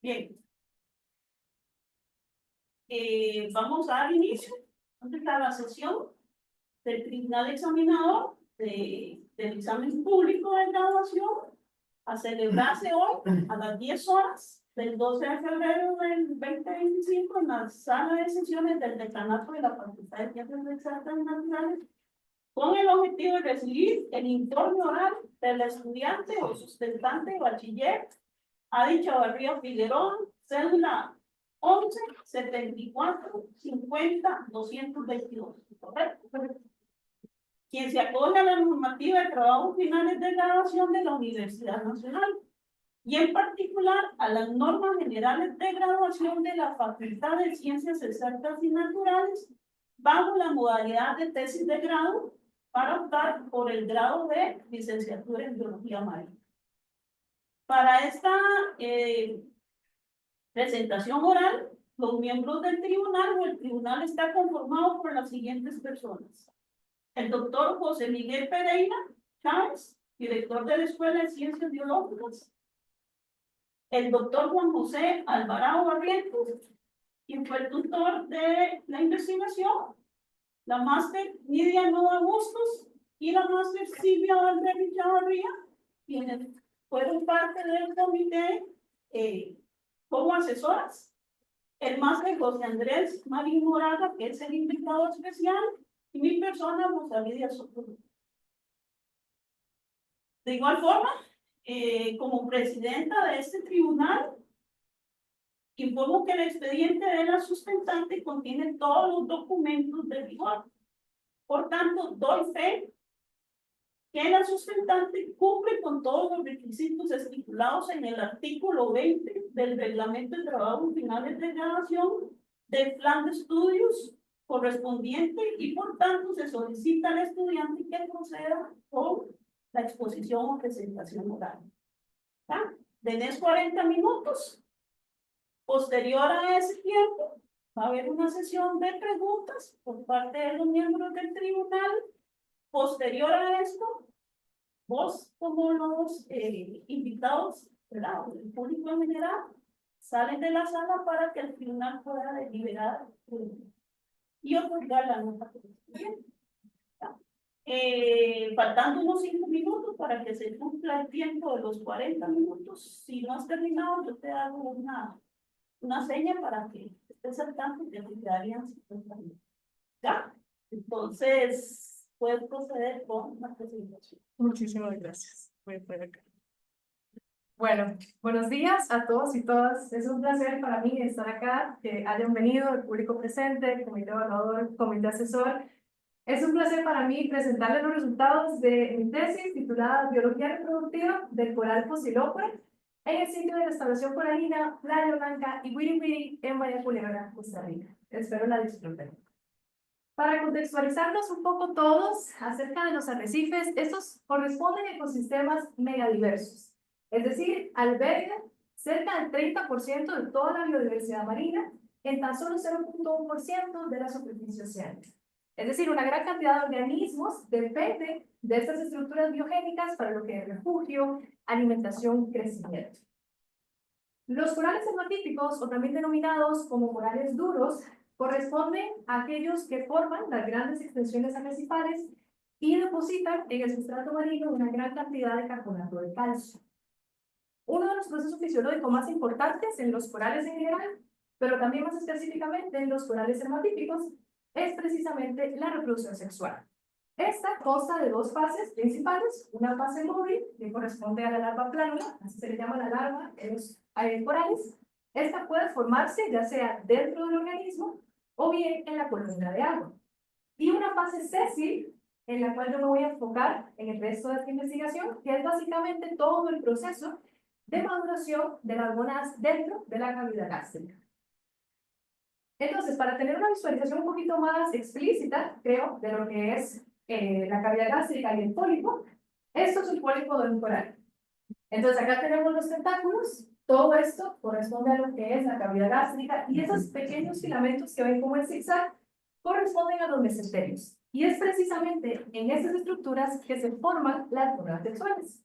Bien. Vamos a dar inicio a la sesión del Tribunal Examinador del examen público de graduación a celebrarse hoy a las 10 horas del 12 de febrero del 2025 en la sala de sesiones del decanato de la Facultad de Ciencias Exactas y Naturales, con el objetivo de recibir el informe oral del estudiante o sustentante bachiller Adi Chavarría Figueroa, cédula 11 74 50 222. ¿Correcto? Quien se acoge a la normativa de trabajos finales de graduación de la Universidad Nacional y en particular a las normas generales de graduación de la Facultad de Ciencias Exactas y Naturales bajo la modalidad de tesis de grado para optar por el grado de licenciatura en biología marina. Para esta presentación oral, los miembros del tribunal o el tribunal está conformado por las siguientes personas: el doctor José Miguel Pereira Chávez, director de la Escuela de Ciencias Biológicas; el doctor Juan José Alvarado Barrientos, quien fue el tutor de la investigación; la máster Nidia Nova Bustos y la máster Silvia Valverde Chavarría, quienes fueron parte del comité como asesoras; el máster José Andrés Marín Moraga, que es el invitado especial, y mi persona, Rosa Lidia Socorro. De igual forma, como presidenta de este tribunal, informo que el expediente de la sustentante contiene todos los documentos de rigor. Por tanto, doy fe que la sustentante cumple con todos los requisitos estipulados en el artículo 20 del Reglamento de Trabajos Finales de Graduación del Plan de Estudios correspondiente y por tanto se solicita al estudiante que proceda con la exposición o presentación oral. Tenés 40 minutos. Posterior a ese tiempo, va a haber una sesión de preguntas por parte de los miembros del tribunal. Posterior a esto, vos, como los invitados, ¿verdad?, el público en general, salen de la sala para que el tribunal pueda deliberar y otorgar la nota. Faltando unos 5 minutos para que se cumpla el tiempo de los 40 minutos. Si no has terminado, yo te hago una seña para que estés al tanto y te quedarían 50 minutos. ¿Ya? Entonces, puedes proceder con la presentación. Muchísimas gracias. Voy a poner acá. Bueno, buenos días a todos y todas. Es un placer para mí estar acá, que hayan venido el público presente, el comité evaluador, comité asesor. Es un placer para mí presentarles los resultados de mi tesis titulada Biología Reproductiva del coral Fossilópora en el sitio de restauración coralina Playa Blanca y Wiri Wiri en Bahía Culebra, Costa Rica. Espero la disfruten. Para contextualizarnos un poco todos acerca de los arrecifes, estos corresponden a ecosistemas megadiversos, es decir, albergan cerca del 30% de toda la biodiversidad marina en tan solo 0.1% de la superficie oceánica. Es decir, una gran cantidad de organismos dependen de estas estructuras biogénicas para lo que es refugio, alimentación y crecimiento. Los corales hematípicos, o también denominados como corales duros, corresponden a aquellos que forman las grandes extensiones arrecifales y depositan en el sustrato marino una gran cantidad de carbonato de calcio. Uno de los procesos fisiológicos más importantes en los corales en general, pero también más específicamente en los corales hematípicos, es precisamente la reproducción sexual. Esta consta de dos fases principales, una fase móvil, que corresponde a la larva plánula, así se le llama la larva en los corales. Esta puede formarse ya sea dentro del organismo o bien en la columna de agua. Y una fase sésil, en la cual yo me voy a enfocar en el resto de esta investigación, que es básicamente todo el proceso de maduración de las gonadas dentro de la cavidad gástrica. Entonces, para tener una visualización un poquito más explícita, creo, de lo que es la cavidad gástrica y el pólipo, esto es un pólipo de un coral. Entonces, acá tenemos los tentáculos. Todo esto corresponde a lo que es la cavidad gástrica y esos pequeños filamentos que ven como el zigzag corresponden a los mesenterios. Y es precisamente en estas estructuras que se forman las gonadas sexuales.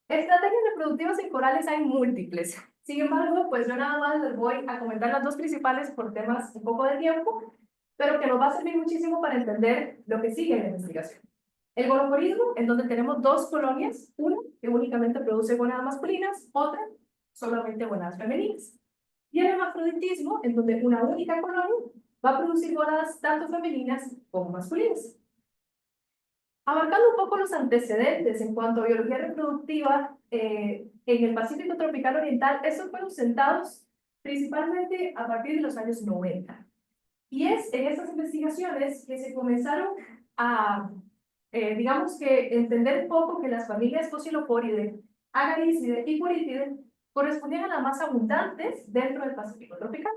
Estrategias reproductivas en corales hay múltiples. Sin embargo, pues yo nada más les voy a comentar las dos principales por temas un poco de tiempo, pero que nos va a servir muchísimo para entender lo que sigue en la investigación. El gonocorismo, en donde tenemos dos colonias, una que únicamente produce gonadas masculinas, otra solamente gonadas femeninas. Y el hermafroditismo, en donde una única colonia va a producir gonadas tanto femeninas como masculinas. Abarcando un poco los antecedentes en cuanto a biología reproductiva en el Pacífico tropical oriental, estos fueron sentados principalmente a partir de los años 90. Y es en estas investigaciones que se comenzaron a, digamos que, entender un poco que las familias Fociloporidae, Agaricidae y Poridae correspondían a las más abundantes dentro del Pacífico tropical.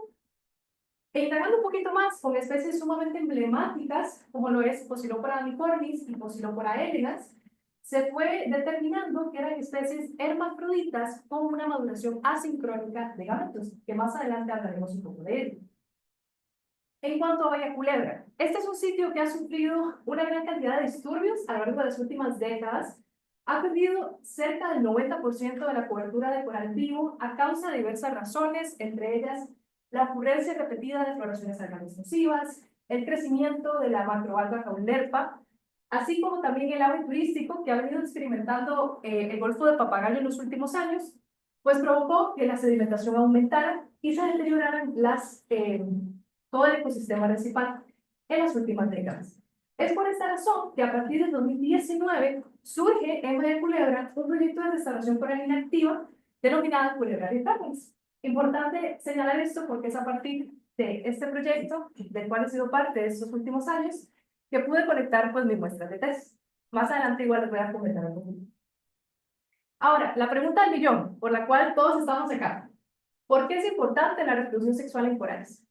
E indagando un poquito más con especies sumamente emblemáticas, como lo es Pocilopora amicornis y Pocilopora elegans, se fue determinando que eran especies hermafroditas con una maduración asincrónica de gametos, que más adelante hablaremos un poco de ello. En cuanto a Bahía Culebra, este es un sitio que ha sufrido una gran cantidad de disturbios a lo largo de las últimas décadas. Ha perdido cerca del 90% de la cobertura de coral vivo a causa de diversas razones, entre ellas la ocurrencia repetida de floraciones algas nocivas, el crecimiento de la macroalga caulerpa, así como también el auge turístico que ha venido experimentando el Golfo de Papagayo en los últimos años, pues provocó que la sedimentación aumentara y se deterioraran todo el ecosistema recifal en las últimas décadas. Es por esta razón que a partir del 2019 surge en Bahía Culebra un proyecto de restauración coralina activa denominada Culebra Reef. Importante señalar esto porque es a partir de este proyecto, del cual he sido parte de estos últimos años, que pude colectar pues mis muestras de tesis. Más adelante igual les voy a comentar un poquito. Ahora, la pregunta del millón, por la cual todos estamos acá. ¿Por qué es importante la reproducción sexual en corales?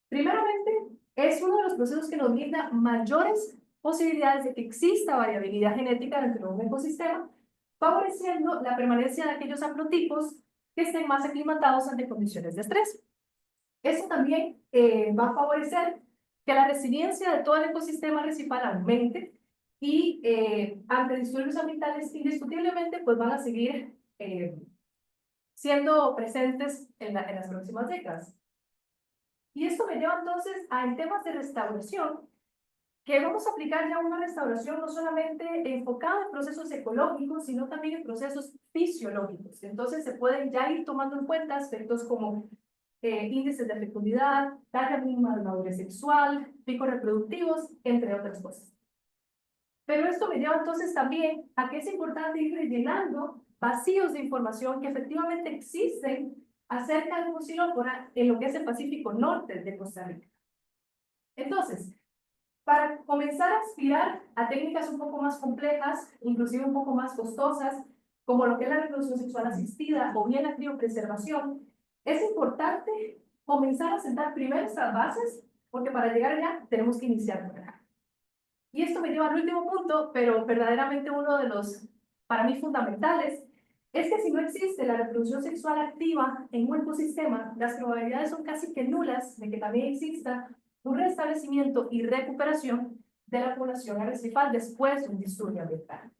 Primeramente, es uno de los procesos que nos brinda mayores posibilidades de que exista variabilidad genética dentro de un ecosistema, favoreciendo la permanencia de aquellos haplotipos que estén más aclimatados ante condiciones de estrés. Eso también va a favorecer que la resiliencia de todo el ecosistema recifal aumente y ante disturbios ambientales indiscutiblemente pues van a seguir siendo presentes en las próximas décadas. Y esto me lleva entonces a temas de restauración, que vamos a aplicar ya una restauración no solamente enfocada en procesos ecológicos, sino también en procesos fisiológicos. Entonces se pueden ya ir tomando en cuenta aspectos como índices de fecundidad, talla mínima de madurez sexual, picos reproductivos, entre otras cosas. Pero esto me lleva entonces también a que es importante ir rellenando vacíos de información que efectivamente existen acerca de Focilopora en lo que es el Pacífico Norte de Costa Rica. Entonces, para comenzar a aspirar a técnicas un poco más complejas, inclusive un poco más costosas, como lo que es la reproducción sexual asistida o bien la criopreservación, es importante comenzar a sentar primero estas bases, porque para llegar allá tenemos que iniciar por acá. Y esto me lleva al último punto, pero verdaderamente uno de los, para mí, fundamentales, es que si no existe la reproducción sexual activa en un ecosistema, las probabilidades son casi que nulas de que también exista un restablecimiento y recuperación de la población arrecifal después de un disturbio ambiental.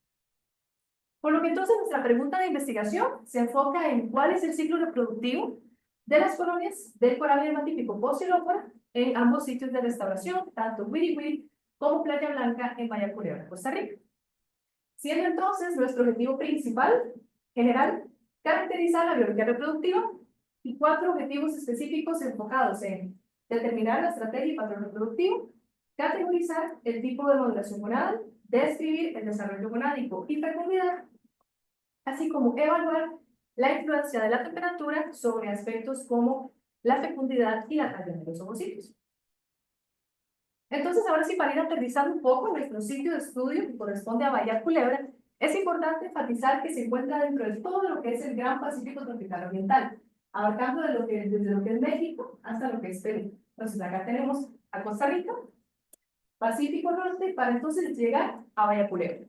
Por lo que entonces nuestra pregunta de investigación se enfoca en cuál es el ciclo reproductivo de las colonias del coral hermatípico Pocilopora en ambos sitios de restauración, tanto Wiri Wiri como Playa Blanca en Bahía Culebra, Costa Rica. Siendo entonces nuestro objetivo principal, general, caracterizar la biología reproductiva y 4 objetivos específicos enfocados en determinar la estrategia y patrón reproductivo, categorizar el tipo de modulación gonadal, describir el desarrollo gonádico y fecundidad, así como evaluar la influencia de la temperatura sobre aspectos como la fecundidad y la talla de los ovocitos. Entonces, ahora sí, para ir aterrizando un poco en nuestro sitio de estudio que corresponde a Bahía Culebra, es importante enfatizar que se encuentra dentro de todo lo que es el Gran Pacífico Tropical Oriental, abarcando desde lo que es México hasta lo que es Perú. Entonces, acá tenemos a Costa Rica, Pacífico Norte, para entonces llegar a Bahía Culebra.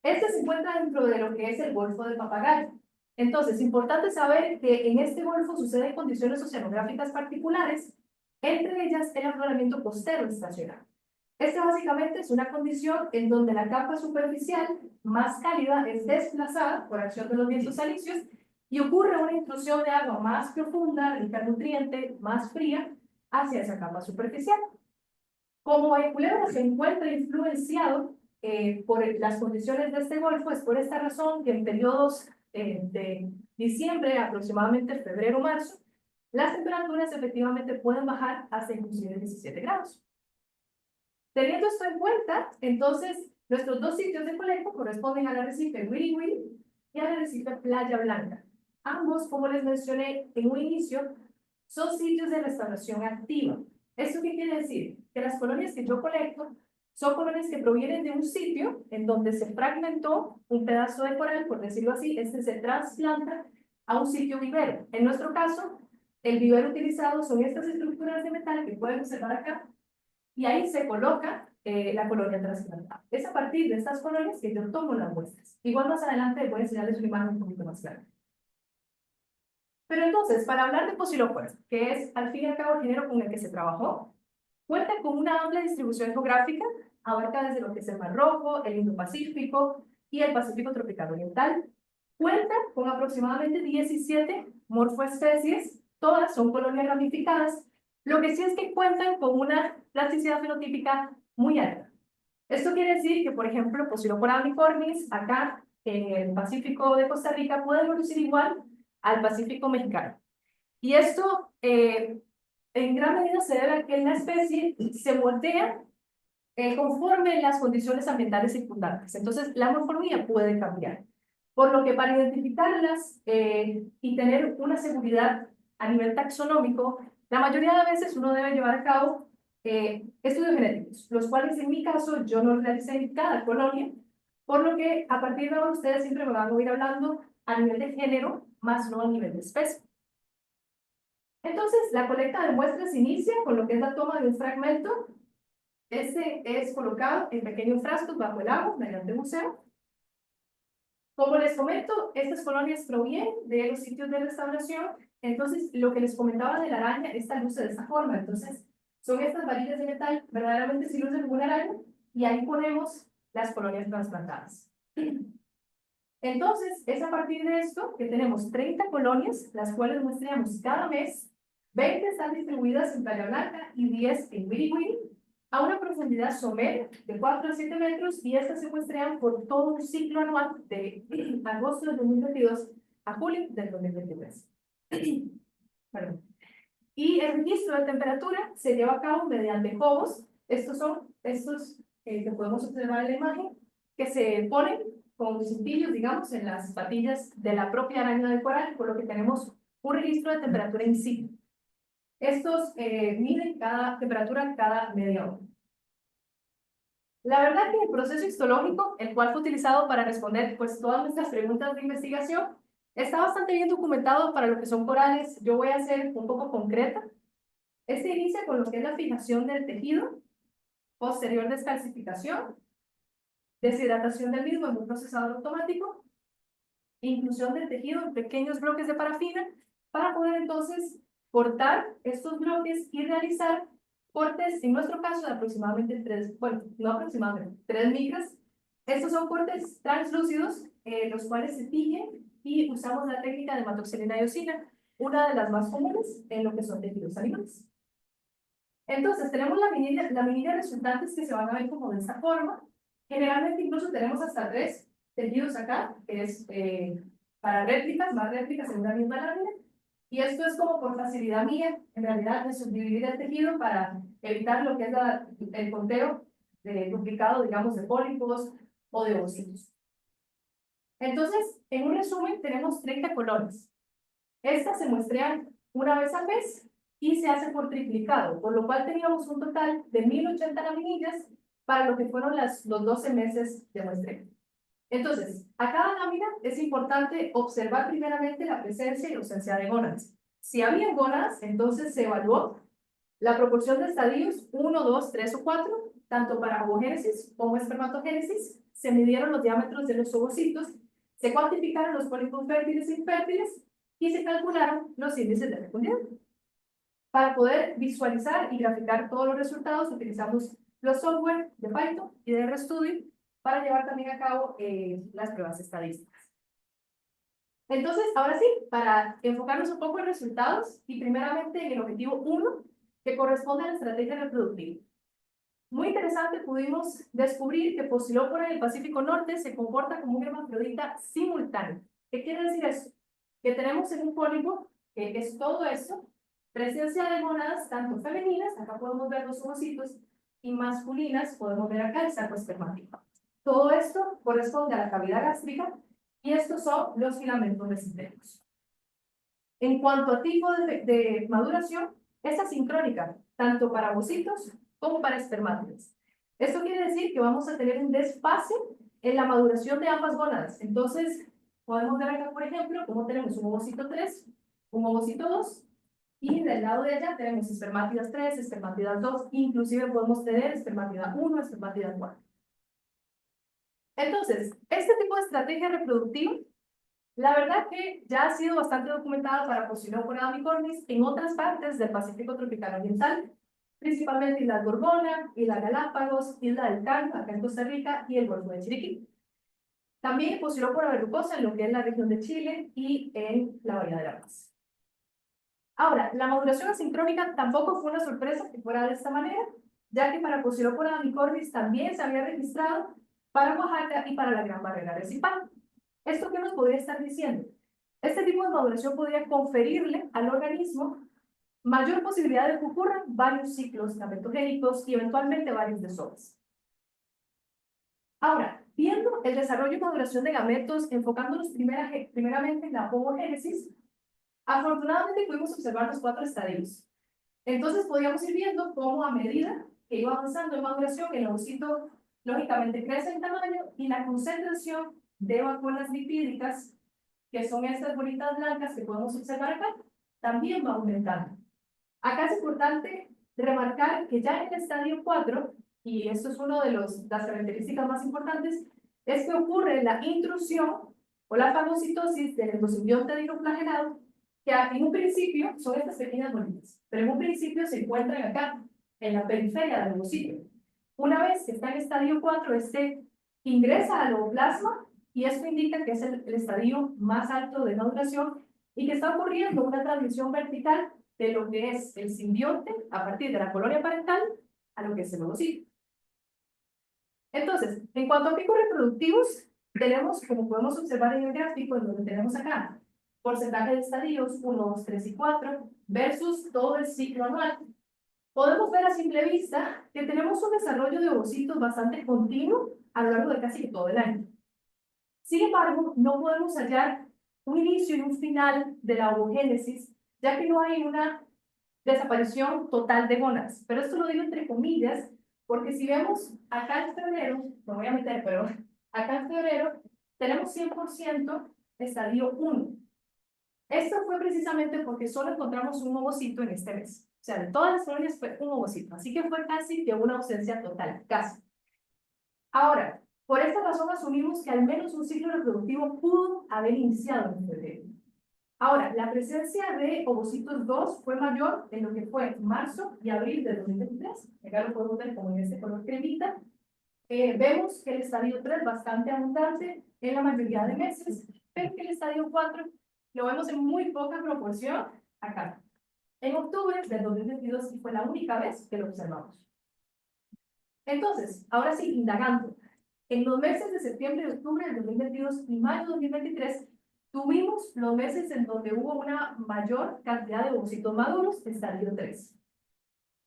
Este se encuentra dentro de lo que es el Golfo del Papagayo. Entonces, es importante saber que en este golfo suceden condiciones oceanográficas particulares, entre ellas el afloramiento costero estacional. Esta básicamente es una condición en donde la capa superficial más cálida es desplazada por acción de los vientos alisios y ocurre una intrusión de agua más profunda, rica en nutriente, más fría, hacia esa capa superficial. Como Culebra se encuentra influenciado por las condiciones de este golfo, es por esta razón que en periodos de diciembre, aproximadamente febrero-marzo, las temperaturas efectivamente pueden bajar hasta inclusive 17 grados. Teniendo esto en cuenta, entonces, nuestros dos sitios de colecta corresponden al arrecife Wiri Wiri y al arrecife Playa Blanca. Ambos, como les mencioné en un inicio, son sitios de restauración activa. ¿Esto qué quiere decir? Que las colonias que yo colecto son colonias que provienen de un sitio en donde se fragmentó un pedazo de coral, por decirlo así, este se trasplanta a un sitio vivero. En nuestro caso, el vivero utilizado son estas estructuras de metal que pueden observar acá, y ahí se coloca la colonia trasplantada. Es a partir de estas colonias que yo tomo las muestras. Igual más adelante voy a enseñarles una imagen un poquito más clara. Pero entonces, para hablar de Posiloquas, que es al fin y al cabo el género con el que se trabajó, cuenta con una amplia distribución geográfica, abarca desde lo que es el Mar Rojo, el Indo-Pacífico y el Pacífico tropical oriental. Cuenta con aproximadamente 17 morfoespecies, todas son colonias ramificadas, lo que sí es que cuentan con una plasticidad fenotípica muy alta. Esto quiere decir que, por ejemplo, Posilopora uniformis, acá en el Pacífico de Costa Rica, puede evolucionar igual al Pacífico mexicano. Y esto en gran medida se debe a que la especie se moldea conforme las condiciones ambientales circundantes. Entonces, la morfología puede cambiar. Por lo que para identificarlas y tener una seguridad a nivel taxonómico, la mayoría de veces uno debe llevar a cabo estudios genéticos, los cuales en mi caso yo no realicé en cada colonia, por lo que a partir de ahora ustedes siempre me van a ir hablando a nivel de género, más no a nivel de especie. Entonces, la colecta de muestras inicia con lo que es la toma de un fragmento. Este es colocado en pequeños frascos bajo el agua mediante buceo. Como les comento, estas colonias provienen de los sitios de restauración. Entonces, lo que les comentaba de la araña, esta luce de esta forma. Entonces, son estas varillas de metal, verdaderamente sí lucen como una araña, y ahí ponemos las colonias trasplantadas. Entonces, es a partir de esto que tenemos 30 colonias, las cuales muestreamos cada mes. 20 están distribuidas en Playa Blanca y 10 en Wiri Wiri, a una profundidad somera de 4 a 7 metros, y estas se muestrean por todo un ciclo anual de agosto del 2022 a julio del 2023. Perdón. Y el registro de temperatura se lleva a cabo mediante jobos. Estos son estos que podemos observar en la imagen, que se ponen con cintillos, digamos, en las patillas de la propia araña de coral, por lo que tenemos un registro de temperatura in situ. Estos miden cada temperatura cada media hora. La verdad que el proceso histológico, el cual fue utilizado para responder pues, todas nuestras preguntas de investigación, está bastante bien documentado para lo que son corales. Yo voy a ser un poco concreta. Este inicia con lo que es la fijación del tejido, posterior descalcificación, deshidratación del mismo en un procesador automático, inclusión del tejido en pequeños bloques de parafina, para poder entonces cortar estos bloques y realizar cortes, en nuestro caso, de aproximadamente 3, bueno, no aproximadamente, 3 micras. Estos son cortes translúcidos, los cuales se tiñen, y usamos la técnica de hematoxilina y iosina, una de las más comunes en lo que son tejidos animales. Entonces, tenemos la minilla resultantes que se van a ver como de esta forma. Generalmente incluso tenemos hasta 3 tejidos acá, que es para réplicas, más réplicas en una misma lámina. Y esto es como por facilidad mía, en realidad, de subdividir el tejido para evitar lo que es el conteo duplicado, digamos, de pólipos o de ovocitos. Entonces, en un resumen, tenemos 30 colonias. Estas se muestrean una vez al mes y se hace por triplicado, por lo cual teníamos un total de 1080 laminillas para lo que fueron los 12 meses de muestreo. Entonces, a cada lámina es importante observar primeramente la presencia y ausencia de gónadas. Si había gónadas, entonces se evaluó la proporción de estadios 1, 2, 3 o 4, tanto para ovogénesis como espermatogénesis. Se midieron los diámetros de los ovocitos, se cuantificaron los pólipos fértiles e infértiles y se calcularon los índices de fecundidad. Para poder visualizar y graficar todos los resultados, utilizamos los software de Python y de RStudio para llevar también a cabo las pruebas estadísticas. Entonces, ahora sí, para enfocarnos un poco en resultados y primeramente en el objetivo 1, que corresponde a la estrategia reproductiva. Muy interesante, pudimos descubrir que Pocilópora en el Pacífico Norte se comporta como un hermafrodita simultáneo. ¿Qué quiere decir eso? Que tenemos en un pólipo, que es todo esto, presencia de gónadas tanto femeninas, acá podemos ver los ovocitos, y masculinas, podemos ver acá el saco espermático. Todo esto corresponde a la cavidad gástrica y estos son los filamentos mesentéricos. En cuanto a tipo de maduración, es asincrónica, tanto para ovocitos como para espermátidos. Esto quiere decir que vamos a tener un desfase en la maduración de ambas gónadas. Entonces, podemos ver acá, por ejemplo, cómo tenemos un ovocito 3, un ovocito 2, y del lado de allá tenemos espermátidas 3, espermátidas 2, inclusive podemos tener espermátida 1, espermátida 4. Entonces, este tipo de estrategia reproductiva, la verdad que ya ha sido bastante documentada para Pocilópora amicornis en otras partes del Pacífico tropical oriental, principalmente Isla Gorgona, Isla Galápagos, Isla del Can, acá en Costa Rica, y el Golfo de Chiriquí. También Pocilópora verrucosa en lo que es la región de Chile y en la Bahía de La Paz. Ahora, la maduración asincrónica tampoco fue una sorpresa que fuera de esta manera, ya que para Pocilópora amicornis también se había registrado para Oaxaca y para la Gran Barrera Recipal. ¿Esto qué nos podría estar diciendo? Este tipo de maduración podría conferirle al organismo mayor posibilidad de que ocurran varios ciclos gametogénicos y eventualmente varios desovos. Ahora, viendo el desarrollo y maduración de gametos, enfocándonos primeramente en la ovogénesis, afortunadamente pudimos observar los 4 estadios. Entonces podríamos ir viendo cómo a medida que iba avanzando en maduración, el ovocito lógicamente crece en tamaño y la concentración de vacuolas lipídicas, que son estas bolitas blancas que podemos observar acá, también va aumentando. Acá es importante remarcar que ya en el estadio 4, y esto es una de las características más importantes, es que ocurre la intrusión o la fagocitosis del endosimbionte dinoflagelado, que en un principio son estas pequeñas bolitas, pero en un principio se encuentran acá, en la periferia del ovocito. Una vez que está en estadio 4, este ingresa al ovoplasma y esto indica que es el estadio más alto de maduración y que está ocurriendo una transmisión vertical de lo que es el simbionte a partir de la colonia parental a lo que es el ovocito. Entonces, en cuanto a picos reproductivos, tenemos, como podemos observar en el gráfico, en donde tenemos acá, porcentaje de estadios 1, 2, 3 y 4 versus todo el ciclo anual. Podemos ver a simple vista que tenemos un desarrollo de ovocitos bastante continuo a lo largo de casi todo el año. Sin embargo, no podemos hallar un inicio y un final de la ovogénesis, ya que no hay una desaparición total de gónadas. Pero esto lo digo entre comillas, porque si vemos acá en febrero, me voy a meter, pero acá en febrero tenemos 100% estadio 1. Esto fue precisamente porque solo encontramos un ovocito en este mes. O sea, de todas las colonias fue un ovocito. Así que fue casi que una ausencia total, casi. Ahora, por esta razón asumimos que al menos un ciclo reproductivo pudo haber iniciado en febrero. Ahora, la presencia de ovocitos 2 fue mayor en lo que fue marzo y abril de 2023. Acá lo podemos ver como en este color cremita. Vemos que el estadio 3 es bastante abundante en la mayoría de meses, pero que el estadio 4 lo vemos en muy poca proporción acá. En octubre de 2022 fue la única vez que lo observamos. Entonces, ahora sí, indagando. En los meses de septiembre y octubre del 2022 y mayo de 2023, tuvimos los meses en donde hubo una mayor cantidad de ovocitos maduros, estadio 3.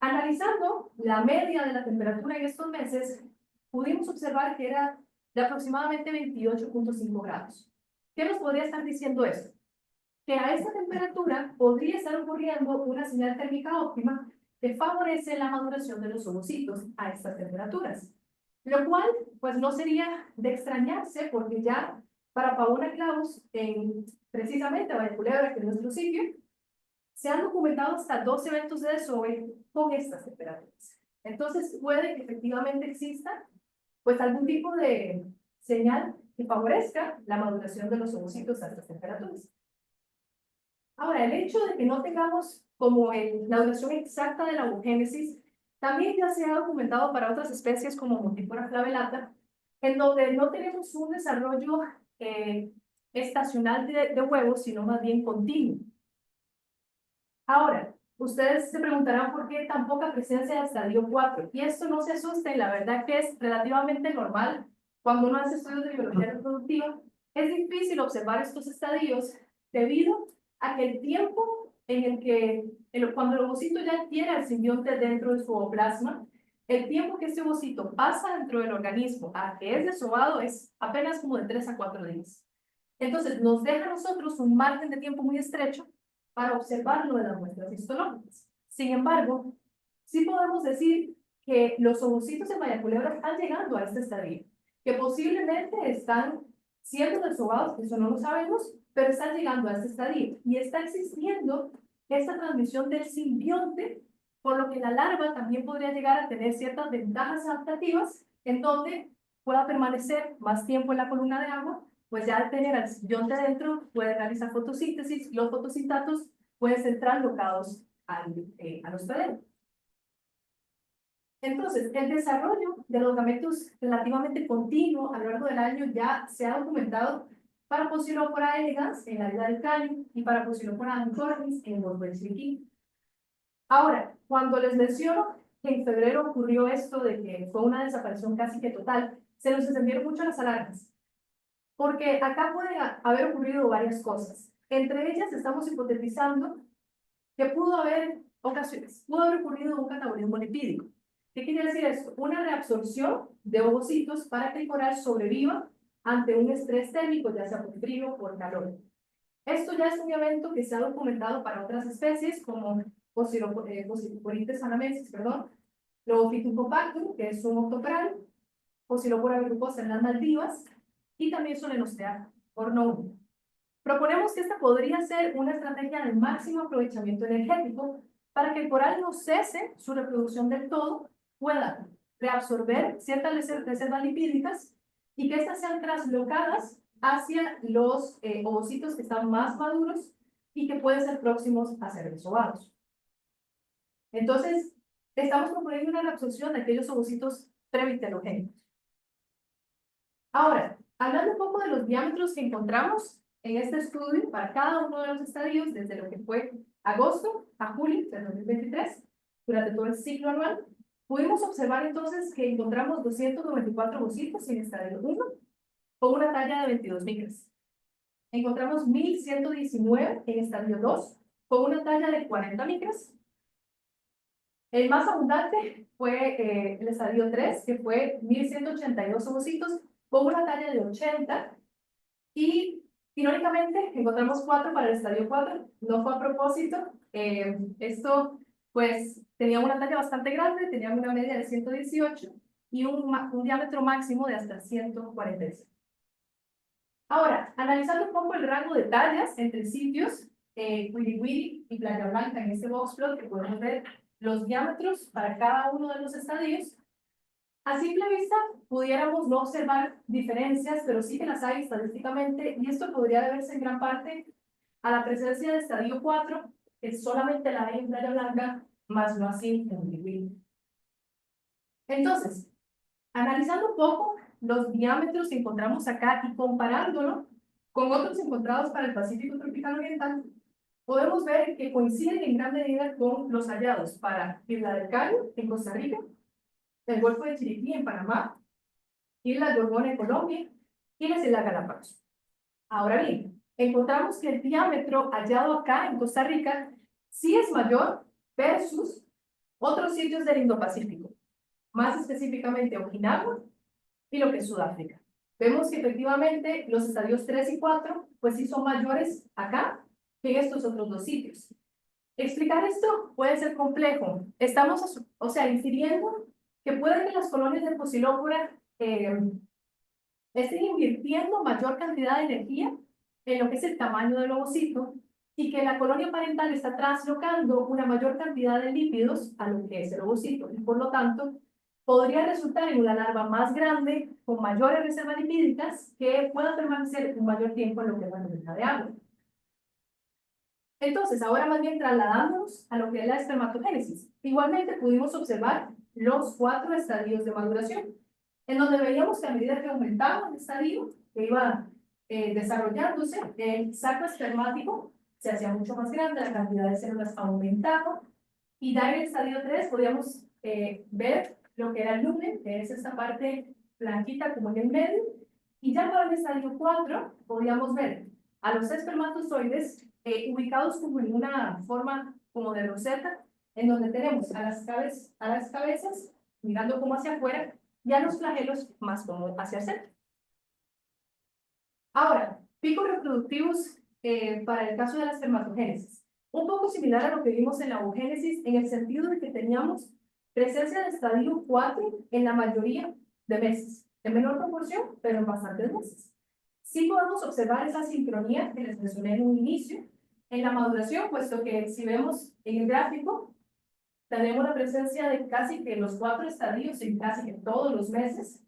Analizando la media de la temperatura en estos meses, pudimos observar que era de aproximadamente 28.5 grados. ¿Qué nos podría estar diciendo esto? Que a esta temperatura podría estar ocurriendo una señal térmica óptima que favorece la maduración de los ovocitos a estas temperaturas. Lo cual, pues no sería de extrañarse porque ya para Pavona claus, precisamente Valle Culebra, que es nuestro sitio, se han documentado hasta 2 eventos de desove con estas temperaturas. Entonces puede que efectivamente exista pues algún tipo de señal que favorezca la maduración de los ovocitos a estas temperaturas. Ahora, el hecho de que no tengamos como la duración exacta de la ovogénesis También ya se ha documentado para otras especies como Multiflora flavelata, en donde no tenemos un desarrollo estacional de huevos, sino más bien continuo. Ahora, ustedes se preguntarán por qué tan poca presencia de estadio 4. Y esto no se asusten, la verdad que es relativamente normal cuando uno hace estudios de biología reproductiva. Es difícil observar estos estadios debido a que el tiempo en el que, cuando el ovocito ya tiene el simbionte dentro de su ooplasma, el tiempo que este ovocito pasa dentro del organismo a que es desobado es apenas como de 3 a 4 días. Entonces, nos deja a nosotros un margen de tiempo muy estrecho para observarlo de las muestras histológicas. Sin embargo, sí podemos decir que los ovocitos de Maya culebra están llegando a este estadio, que posiblemente están siendo desovados, eso no lo sabemos, pero están llegando a este estadio y está existiendo esta transmisión del simbionte, por lo que la larva también podría llegar a tener ciertas ventajas adaptativas en donde pueda permanecer más tiempo en la columna de agua, pues ya al tener al simbionte adentro puede realizar fotosíntesis, los fotosintatos pueden ser translocados a los taderos. Entonces, el desarrollo de los gametos relativamente continuo a lo largo del año ya se ha documentado para Poecilophora elegans en la isla del Cali y para Poecilophora ancornis en el Golfo de Chiriquí. Ahora, cuando les menciono que en febrero ocurrió esto de que fue una desaparición casi que total, se nos encendieron mucho las alarmas, porque acá pueden haber ocurrido varias cosas. Entre ellas estamos hipotetizando que pudo haber ocasiones, pudo haber ocurrido un catabolismo lipídico. ¿Qué quiere decir esto? Una reabsorción de ovocitos para que el coral sobreviva ante un estrés térmico, ya sea por frío o por calor. Esto ya es un evento que se ha documentado para otras especies como Poecilophorites panamensis, perdón, Lobophytum compactum, que es un octoperal, Poecilophora verrucosa en las Maldivas, y también Solenostea ornum. Proponemos que esta podría ser una estrategia de máximo aprovechamiento energético para que el coral no cese su reproducción del todo, pueda reabsorber ciertas reservas lipídicas y que estas sean traslocadas hacia los ovocitos que están más maduros y que pueden ser próximos a ser desovados. Entonces, estamos proponiendo una reabsorción de aquellos ovocitos previtelogénicos. Ahora, hablando un poco de los diámetros que encontramos en este estudio para cada uno de los estadios, desde lo que fue agosto a julio del 2023, durante todo el ciclo anual, pudimos observar entonces que encontramos 294 ovocitos en estadio 1, con una talla de 22 micras. Encontramos 1119 en estadio 2, con una talla de 40 micras. El más abundante fue el estadio 3, que fue 1182 ovocitos, con una talla de 80. Y irónicamente encontramos 4 para el estadio 4, no fue a propósito. Esto pues tenía una talla bastante grande, tenía una media de 118 y un diámetro máximo de hasta 145. Ahora, analizando un poco el rango de tallas entre sitios, Wiri y Playa Blanca en este box plot, que podemos ver los diámetros para cada uno de los estadios. A simple vista, pudiéramos no observar diferencias, pero sí que las hay estadísticamente, y esto podría deberse en gran parte a la presencia de estadio 4, que solamente la hay en Playa Blanca, más no así en Wiri. Entonces, analizando un poco los diámetros que encontramos acá y comparándolo con otros encontrados para el Pacífico tropical oriental, podemos ver que coinciden en gran medida con los hallados para Isla del Cali, en Costa Rica, el Golfo de Chiriquí, en Panamá, Isla Gorgona, en Colombia, y las Islas Galápagos. Ahora bien, encontramos que el diámetro hallado acá en Costa Rica sí es mayor versus otros sitios del Indo-Pacífico, más específicamente Okinawa y lo que es Sudáfrica. Vemos que efectivamente los estadios 3 y 4 pues sí son mayores acá que en estos otros dos sitios. Explicar esto puede ser complejo. Estamos, infiriendo que puede que las colonias de Poecilophora estén invirtiendo mayor cantidad de energía en lo que es el tamaño del ovocito y que la colonia parental está traslocando una mayor cantidad de lípidos a lo que es el ovocito y por lo tanto podría resultar en una larva más grande con mayores reservas lipídicas que pueda permanecer un mayor tiempo en lo que es la columna de agua. Entonces, ahora más bien trasladándonos a lo que es la espermatogénesis. Igualmente pudimos observar los 4 estadios de maduración, en donde veíamos que a medida que aumentaba el estadio, que iba desarrollándose, el saco espermático se hacía mucho más grande, la cantidad de células aumentaba, y ya en el estadio 3 podíamos ver lo que era el lumen, que es esta parte blanquita como en el medio, y ya para el estadio 4 podíamos ver a los espermatozoides ubicados como en una forma como de roseta, en donde tenemos a las cabezas mirando como hacia afuera y a los flagelos más como hacia el centro. Ahora, picos reproductivos para el caso de la espermatogénesis. Un poco similar a lo que vimos en la ovogénesis, en el sentido de que teníamos presencia de estadio 4 en la mayoría de meses, en menor proporción, pero en bastantes meses. Sí podemos observar esa sincronía que les mencioné en un inicio en la maduración, puesto que si vemos en el gráfico, tenemos la presencia de casi que los 4 estadios en casi que todos los meses.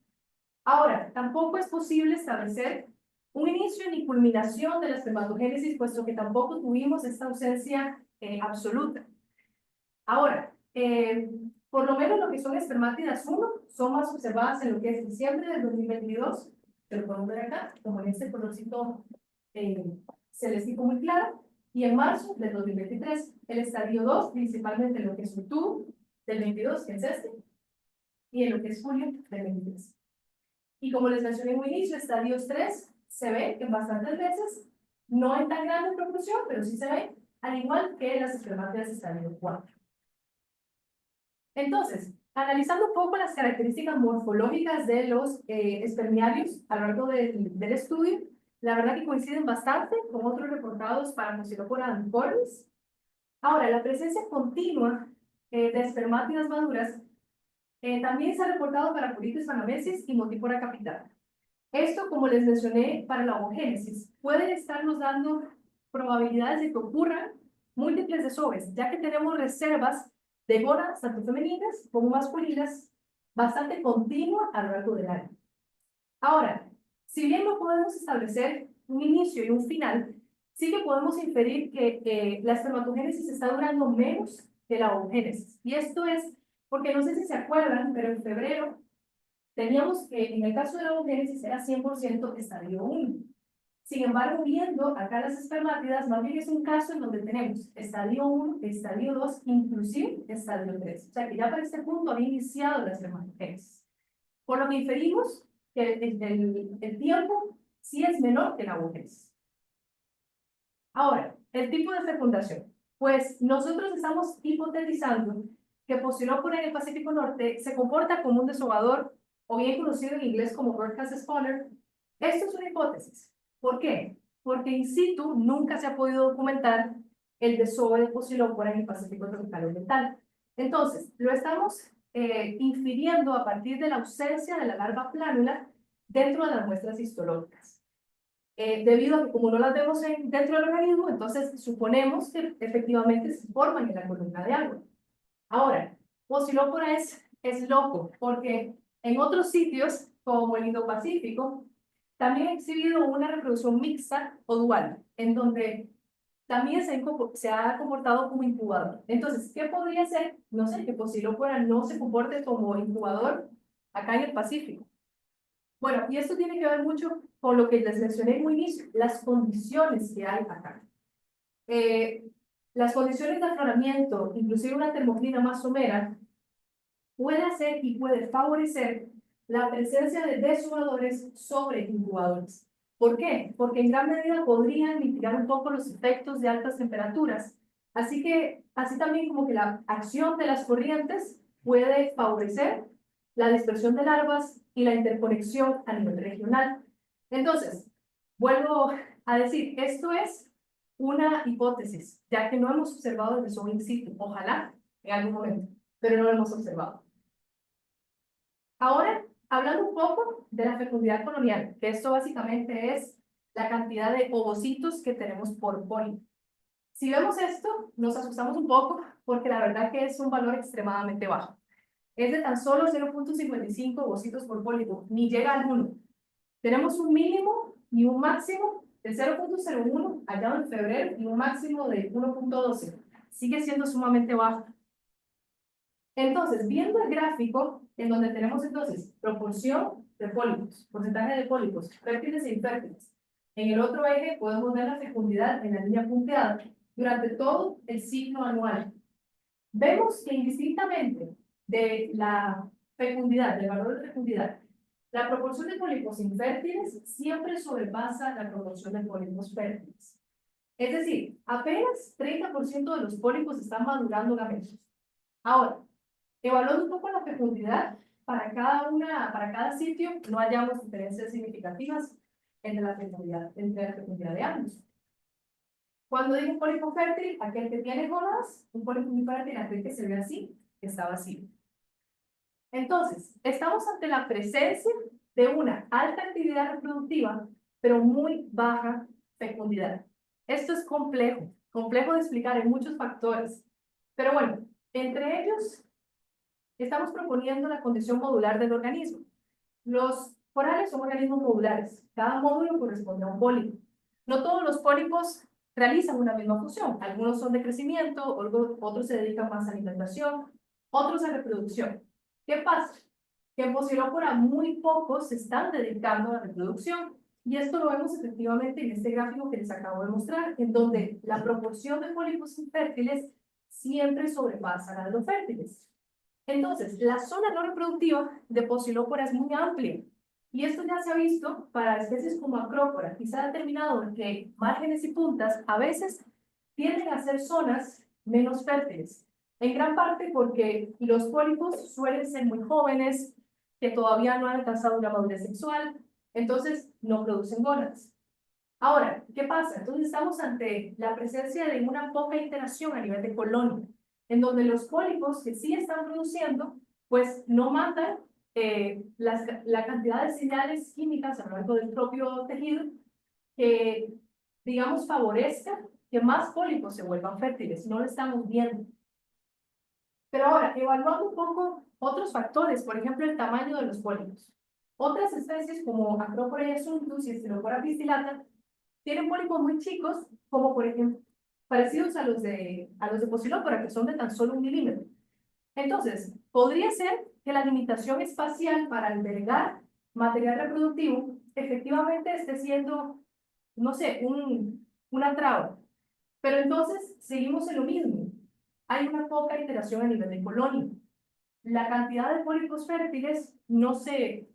Ahora, tampoco es posible establecer un inicio ni culminación de la espermatogénesis, puesto que tampoco tuvimos esta ausencia absoluta. Ahora, por lo menos lo que son espermátidas 1 son más observadas en lo que es diciembre del 2022, que lo podemos ver acá, como en este colorcito celestito muy claro, y en marzo del 2023, el estadio 2, principalmente en lo que es octubre del 22, que es este, y en lo que es julio del 23. Y como les mencioné en un inicio, estadios 3 se ve en bastantes veces, no en tan grande proporción, pero sí se ve, al igual que las espermátidas estadio 4. Entonces, analizando un poco las características morfológicas de los espermiarios a lo largo del estudio, la verdad que coinciden bastante con otros reportados para Mucilopora anticornis. Ahora, la presencia continua de espermátidas maduras también se ha reportado para Puritis panamensis y Motipora capitata. Esto, como les mencioné, para la ovogénesis, pueden estarnos dando probabilidades de que ocurran múltiples desovers, ya que tenemos reservas de gónadas, tanto femeninas como masculinas, bastante continua a lo largo del año. Ahora, si bien no podemos establecer un inicio y un final, sí que podemos inferir que la espermatogénesis está durando menos que la ovogénesis. Y esto es porque no sé si se acuerdan, pero en febrero teníamos que en el caso de la ovogénesis era 100% estadio 1. Sin embargo, viendo acá las espermátidas, más bien es un caso en donde tenemos estadio 1, estadio 2, inclusive estadio 3. O sea que ya para este punto había iniciado la espermatogénesis. Por lo que inferimos que el tiempo sí es menor que la ovogénesis. Ahora, el tipo de fecundación. Pues nosotros estamos hipotetizando que Pocilopora en el Pacífico Norte se comporta como un desovador, o bien conocido en inglés como broadcast spawner. Esto es una hipótesis. ¿Por qué? Porque in situ nunca se ha podido documentar el desove de Pocilopora en el Pacífico tropical oriental. Entonces, lo estamos infiriendo a partir de la ausencia de la larva plánula dentro de las muestras histológicas. Debido a que como no las vemos dentro del organismo, entonces suponemos que efectivamente se forman en la columna de agua. Ahora, Pocilopora es loco, porque en otros sitios, como el Indo-Pacífico, también ha exhibido una reproducción mixta o dual, en donde también se ha comportado como incubador. Entonces, ¿qué podría ser? No sé, que Pocilopora no se comporte como incubador acá en el Pacífico. Bueno, y esto tiene que ver mucho con lo que les mencioné en un inicio, las condiciones que hay acá. Las condiciones de afloramiento, inclusive una termoclina más somera, puede hacer y puede favorecer la presencia de desovadores sobre incubadores. ¿Por qué? Porque en gran medida podrían mitigar un poco los efectos de altas temperaturas. Así también como que la acción de las corrientes puede favorecer la dispersión de larvas y la interconexión a nivel regional. Entonces, vuelvo a decir, esto es una hipótesis, ya que no hemos observado el desove in situ. Ojalá en algún momento, pero no lo hemos observado. Ahora, hablando un poco de la fecundidad colonial, que esto básicamente es la cantidad de ovocitos que tenemos por pólipo. Si vemos esto, nos asustamos un poco porque la verdad que es un valor extremadamente bajo. Es de tan solo 0.55 ovocitos por pólipo, ni llega al 1. Tenemos un mínimo y un máximo de 0,01 hallado en febrero y un máximo de 1,12. Sigue siendo sumamente bajo. Entonces, viendo el gráfico, en donde tenemos entonces proporción de pólipos, porcentaje de pólipos, fértiles e infértiles. En el otro eje podemos ver la fecundidad en la línea punteada durante todo el ciclo anual. Vemos que indistintamente de la fecundidad, del valor de fecundidad, la proporción de pólipos infértiles siempre sobrepasa la proporción de pólipos fértiles. Es decir, apenas 30% de los pólipos están madurando gametos. Ahora, evaluando un poco la fecundidad, para cada sitio no hallamos diferencias significativas entre la fecundidad de ambos. Cuando digo un pólipo fértil, aquel que tiene gónadas, un pólipo infértil, aquel que se ve así, que está vacío. Entonces, estamos ante la presencia de una alta actividad reproductiva, pero muy baja fecundidad. Esto es complejo de explicar en muchos factores. Pero bueno, entre ellos, estamos proponiendo la condición modular del organismo. Los corales son organismos modulares. Cada módulo corresponde a un pólipo. No todos los pólipos realizan una misma función. Algunos son de crecimiento, otros se dedican más a alimentación, otros a reproducción. ¿Qué pasa? Que en Pocilópora muy pocos se están dedicando a la reproducción. Y esto lo vemos efectivamente en este gráfico que les acabo de mostrar, en donde la proporción de pólipos infértiles siempre sobrepasa la de los fértiles. Entonces, la zona no reproductiva de Pocilópora es muy amplia. Y esto ya se ha visto para especies como Acrópora. Quizá ha determinado que márgenes y puntas a veces tienden a ser zonas menos fértiles. En gran parte porque los pólipos suelen ser muy jóvenes, que todavía no han alcanzado una madurez sexual, entonces no producen gónadas. Ahora, ¿qué pasa? Entonces estamos ante la presencia de una poca interacción a nivel de colonia, en donde los pólipos que sí están produciendo, pues no mandan la cantidad de señales químicas a lo largo del propio tejido que, digamos, favorezca que más pólipos se vuelvan fértiles. No lo estamos viendo. Pero ahora, evaluando un poco otros factores, por ejemplo, el tamaño de los pólipos. Otras especies como Acrópora y Asuntus y Stylophora pistillata tienen pólipos muy chicos, como por ejemplo, parecidos a los de Pocilópora, que son de tan solo 1 milímetro. Entonces, podría ser que la limitación espacial para albergar material reproductivo efectivamente esté siendo, no sé, una traba. Pero entonces, seguimos en lo mismo. Hay una poca iteración a nivel de colonia. La cantidad de pólipos fértiles no se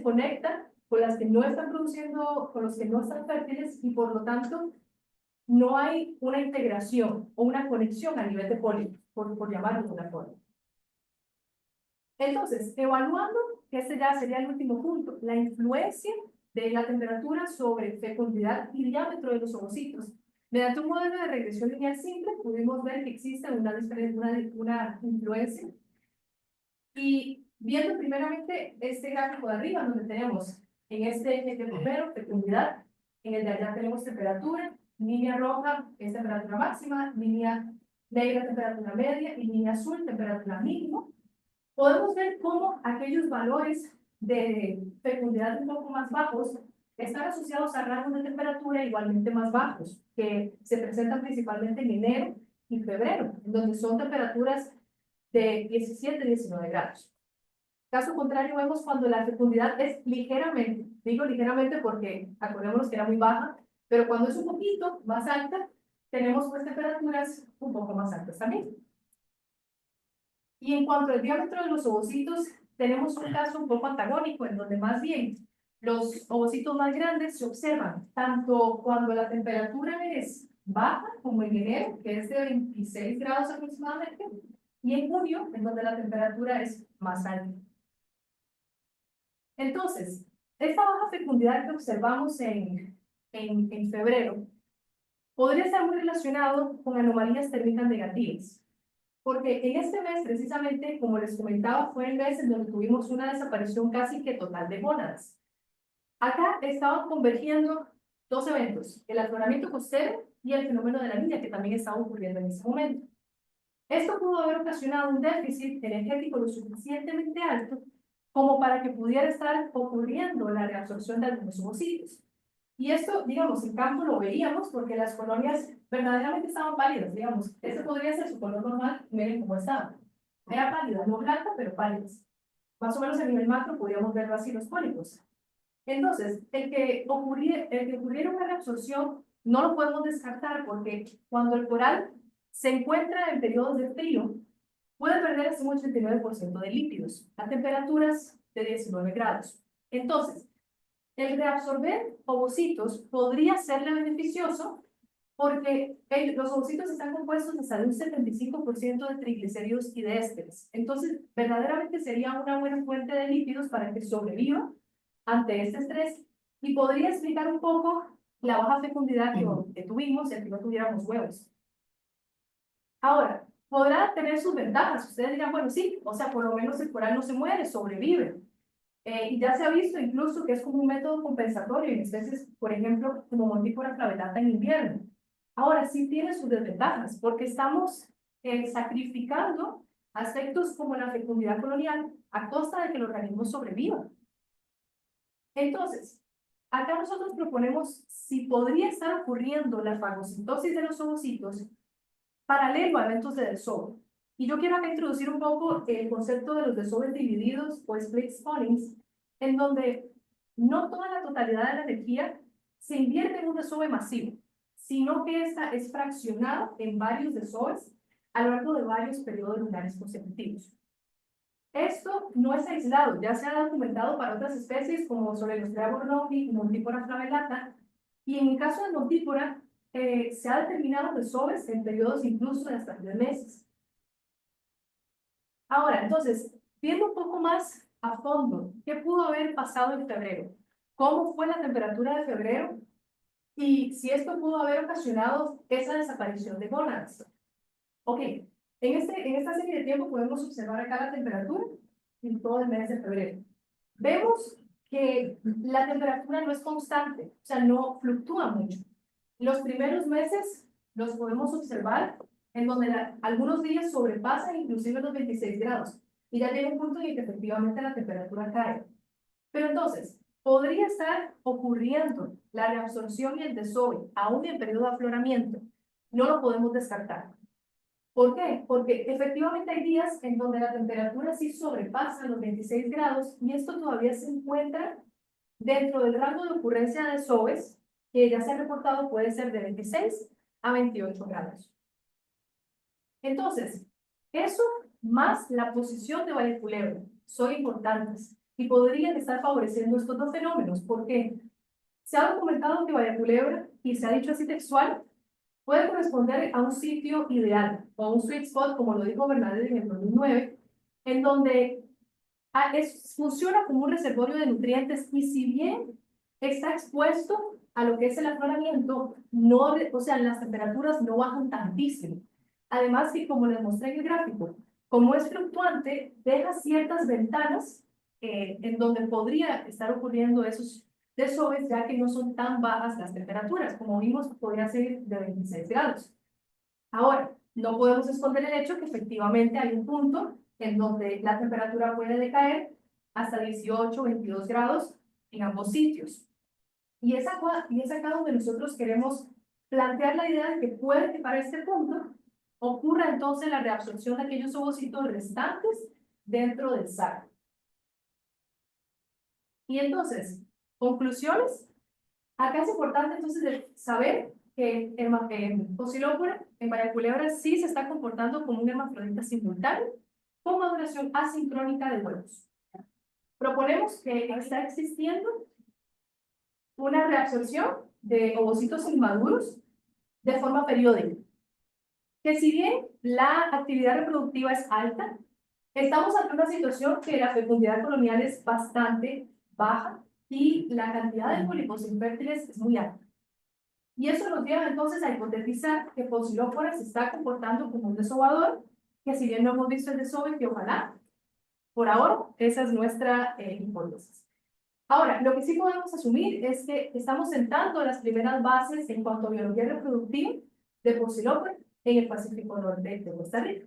conecta con las que no están produciendo, con los que no están fértiles, y por lo tanto no hay una integración o una conexión a nivel de pólipos, por llamarlo de una forma. Entonces, evaluando, que este ya sería el último punto, la influencia de la temperatura sobre fecundidad y diámetro de los ovocitos. Mediante un modelo de regresión lineal simple, pudimos ver que existe una influencia. Y viendo primeramente este gráfico de arriba, donde tenemos en este eje de primero fecundidad, en el de allá tenemos temperatura, línea roja es temperatura máxima, línea negra temperatura media y línea azul temperatura mínima. Podemos ver cómo aquellos valores de fecundidad un poco más bajos están asociados a rangos de temperatura igualmente más bajos, que se presentan principalmente en enero y febrero, en donde son temperaturas de 17 y 19 grados. Caso contrario, vemos cuando la fecundidad es ligeramente, digo ligeramente porque acordémonos que era muy baja, pero cuando es un poquito más alta, tenemos pues temperaturas un poco más altas también. Y en cuanto al diámetro de los ovocitos, tenemos un caso un poco antagónico, en donde más bien los ovocitos más grandes se observan tanto cuando la temperatura es baja, como en enero, que es de 26 grados aproximadamente, y en junio, en donde la temperatura es más alta. Entonces, esta baja fecundidad que observamos en febrero podría estar muy relacionado con anomalías térmicas negativas. Porque en este mes, precisamente, como les comentaba, fue el mes en donde tuvimos una desaparición casi que total de gónadas. Acá estaban convergiendo dos eventos, el afloramiento costero y el fenómeno de la niña, que también estaba ocurriendo en ese momento. Esto pudo haber ocasionado un déficit energético lo suficientemente alto como para que pudiera estar ocurriendo la reabsorción de algunos ovocitos. Y esto, digamos, en campo lo veíamos porque las colonias verdaderamente estaban pálidas, digamos. Ese podría ser su color normal, miren cómo estaba. Era pálida, no blanca, pero pálidas. Más o menos a nivel macro podríamos verlo así los pólipos. Entonces, el que ocurriera una reabsorción no lo podemos descartar porque cuando el coral se encuentra en periodos de frío, puede perder hasta un 89% de lípidos a temperaturas de 19 grados. Entonces, el reabsorber ovocitos podría serle beneficioso porque los ovocitos están compuestos hasta de un 75% de triglicéridos y de ésteres. Entonces, verdaderamente sería una buena fuente de lípidos para que sobreviva ante este estrés y podría explicar un poco la baja fecundidad que tuvimos y que no tuviéramos huevos. Ahora, podrá tener sus ventajas. Ustedes dirán, bueno, sí, o sea, por lo menos el coral no se muere, sobrevive. Y ya se ha visto incluso que es como un método compensatorio en especies, por ejemplo, como Montífora flavelata en invierno. Ahora, sí tiene sus desventajas, porque estamos sacrificando aspectos como la fecundidad colonial a costa de que el organismo sobreviva. Entonces, acá nosotros proponemos si podría estar ocurriendo la fagocitosis de los ovocitos paralelo a eventos de desove. Y yo quiero acá introducir un poco el concepto de los desoves divididos o split spawnings, en donde no toda la totalidad de la energía se invierte en un desove masivo, sino que esta es fraccionada en varios desoves a lo largo de varios periodos lunares consecutivos. Esto no es aislado, ya se ha documentado para otras especies como Solenostrea bornovi y Montífora flavelata, y en el caso de Montífora, se ha determinado desoves en periodos incluso de hasta 10 meses. Ahora, entonces, viendo un poco más a fondo, ¿qué pudo haber pasado en febrero? ¿Cómo fue la temperatura de febrero? Y si esto pudo haber ocasionado esa desaparición de gónadas. Ok, en esta serie de tiempo podemos observar acá la temperatura en todo el mes de febrero. Vemos que la temperatura no es constante, o sea, no fluctúa mucho. Los primeros meses los podemos observar en donde algunos días sobrepasan inclusive los 26 grados y ya llega un punto en el que efectivamente la temperatura cae. Pero entonces, podría estar ocurriendo la reabsorción y el desove aún en periodo de afloramiento. No lo podemos descartar. ¿Por qué? Porque efectivamente hay días en donde la temperatura sí sobrepasa los 26 grados y esto todavía se encuentra dentro del rango de ocurrencia de desoves, que ya se ha reportado puede ser de 26 a 28 grados. Entonces, eso más la posición de Valle Culebra son importantes y podrían estar favoreciendo estos dos fenómenos. ¿Por qué? Se ha documentado que Valle Culebra, y se ha dicho así textual, puede corresponder a un sitio ideal o a un sweet spot, como lo dijo Bernadette en el 2009, en donde funciona como un reservorio de nutrientes y si bien está expuesto a lo que es el afloramiento, no, o sea, las temperaturas no bajan tantísimo. Además que, como les mostré en el gráfico, como es fluctuante, deja ciertas ventanas en donde podría estar ocurriendo esos desoves, ya que no son tan bajas las temperaturas. Como vimos, podría ser de 26 grados. Ahora, no podemos esconder el hecho que efectivamente hay un punto en donde la temperatura puede decaer hasta 18 o 22 grados en ambos sitios. Y es acá donde nosotros queremos plantear la idea de que puede que para este punto ocurra entonces la reabsorción de aquellos ovocitos restantes dentro del saco. Y entonces, conclusiones. Acá es importante entonces saber que en Pocilópora, en Valle Culebra, sí se está comportando como un hermafrodita simultáneo con maduración asincrónica de huevos. Proponemos que está existiendo una reabsorción de ovocitos inmaduros de forma periódica. Que si bien la actividad reproductiva es alta, estamos ante una situación que la fecundidad colonial es bastante baja y la cantidad de pólipos infértiles es muy alta. Y eso nos lleva entonces a hipotetizar que Pocilópora se está comportando como un desovador, que si bien no hemos visto el desove, que ojalá, por ahora, esa es nuestra hipótesis. Ahora, lo que sí podemos asumir es que estamos sentando las primeras bases en cuanto a biología reproductiva de Pocilópora en el Pacífico Norte de Costa Rica.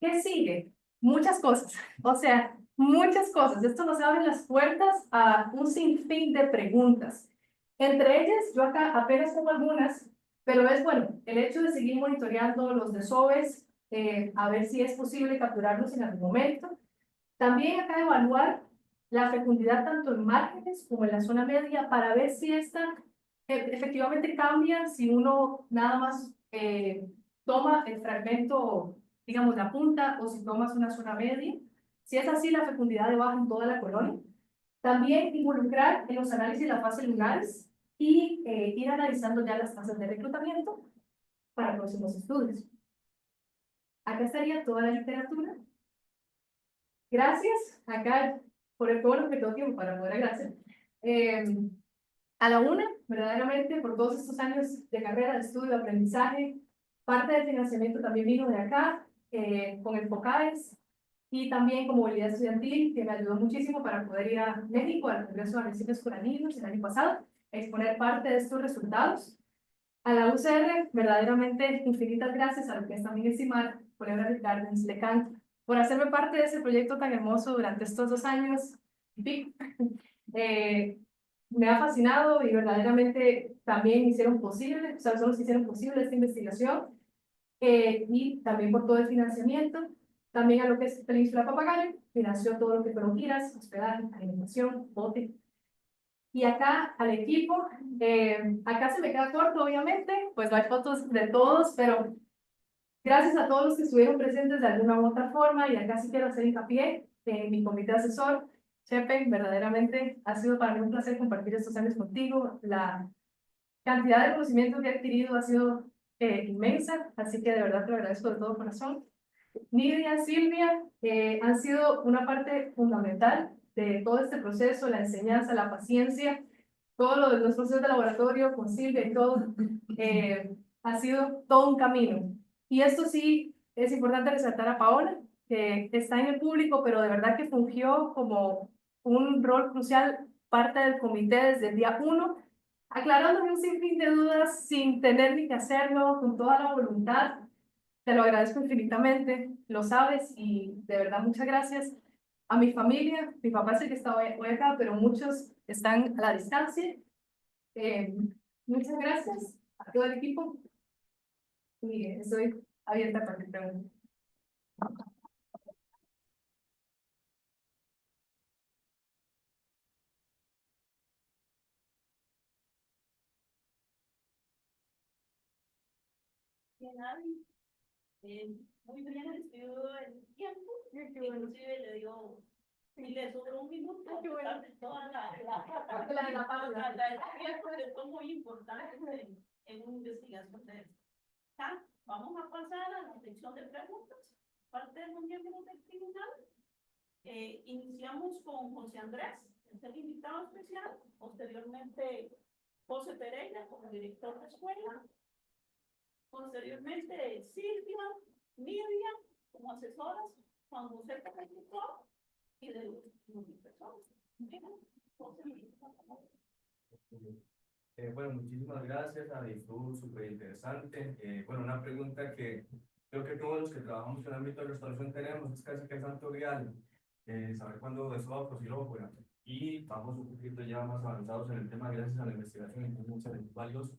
¿Qué sigue? Muchas cosas, o sea, muchas cosas. Esto nos abre las puertas a un sinfín de preguntas. Entre ellas, yo acá apenas tengo algunas, pero es bueno, el hecho de seguir monitoreando los desoves, a ver si es posible capturarlos en algún momento. También acá evaluar la fecundidad tanto en márgenes como en la zona media para ver si esta efectivamente cambia si uno nada más toma el fragmento, digamos, la punta, o si tomas una zona media. Si es así, la fecundidad de baja en toda la colonia. También involucrar en los análisis las fases lunares y ir analizando ya las tasas de reclutamiento para próximos estudios. Acá estaría toda la literatura. Gracias, acá, por el todo lo que tengo tiempo para poder agradecer. A la una, verdaderamente, por todos estos años de carrera, de estudio, de aprendizaje, parte del financiamiento también vino de acá, con el FOCAES, y también con movilidad estudiantil, que me ayudó muchísimo para poder ir a México, al Congreso de Arrecifes Coralinos el año pasado, a exponer parte de estos resultados. A la UCR, verdaderamente, infinitas gracias a lo que es también estimar, por Ebrard Gardens, Lecán, por hacerme parte de ese proyecto tan hermoso durante estos 2 años y pico. Me ha fascinado y verdaderamente también hicieron posible, o sea, son los que hicieron posible esta investigación, y también por todo el financiamiento, también a lo que es Península Papagayo, financió todo lo que fueron giras, hospedaje, alimentación, bote. Y acá al equipo, acá se me queda corto obviamente, pues no hay fotos de todos, pero gracias a todos los que estuvieron presentes de alguna u otra forma, y acá sí quiero hacer hincapié en mi comité asesor. Chepe, verdaderamente ha sido para mí un placer compartir estos años contigo. La cantidad de conocimiento que he adquirido ha sido inmensa, así que de verdad te lo agradezco de todo corazón. Nidia, Silvia, han sido una parte fundamental de todo este proceso, la enseñanza, la paciencia, todo lo de los procesos de laboratorio con Silvia y todo, ha sido todo un camino. Y esto sí es importante resaltar a Paola, que está en el público, pero de verdad que fungió como un rol crucial, parte del comité desde el día 1, aclarándome un sinfín de dudas sin tener ni que hacerlo, con toda la voluntad. Te lo agradezco infinitamente, lo sabes, y de verdad muchas gracias. A mi familia, mi papá es el que está hoy acá, pero muchos están a la distancia. Muchas gracias a todo el equipo y estoy abierta para que pregunten. Muy bien, estuvo el tiempo, inclusive le dio, y le sobró un minuto, toda la muy importante en una investigación de esto. Vamos a pasar a la sección de preguntas, parte de los miembros del tribunal. Iniciamos con José Andrés, es el invitado especial, posteriormente José Pereira como director de escuela, posteriormente Silvia, Nidia como asesoras, Juan José como tutor y de último mi persona. Bueno, muchísimas gracias, Ana, estuvo súper interesante. Bueno, una pregunta que creo que todos los que trabajamos en el ámbito de restauración tenemos, es casi que el santo grial, saber cuándo eso va a fuera. Y vamos un poquito ya más avanzados en el tema gracias a la investigación y muchos valiosos.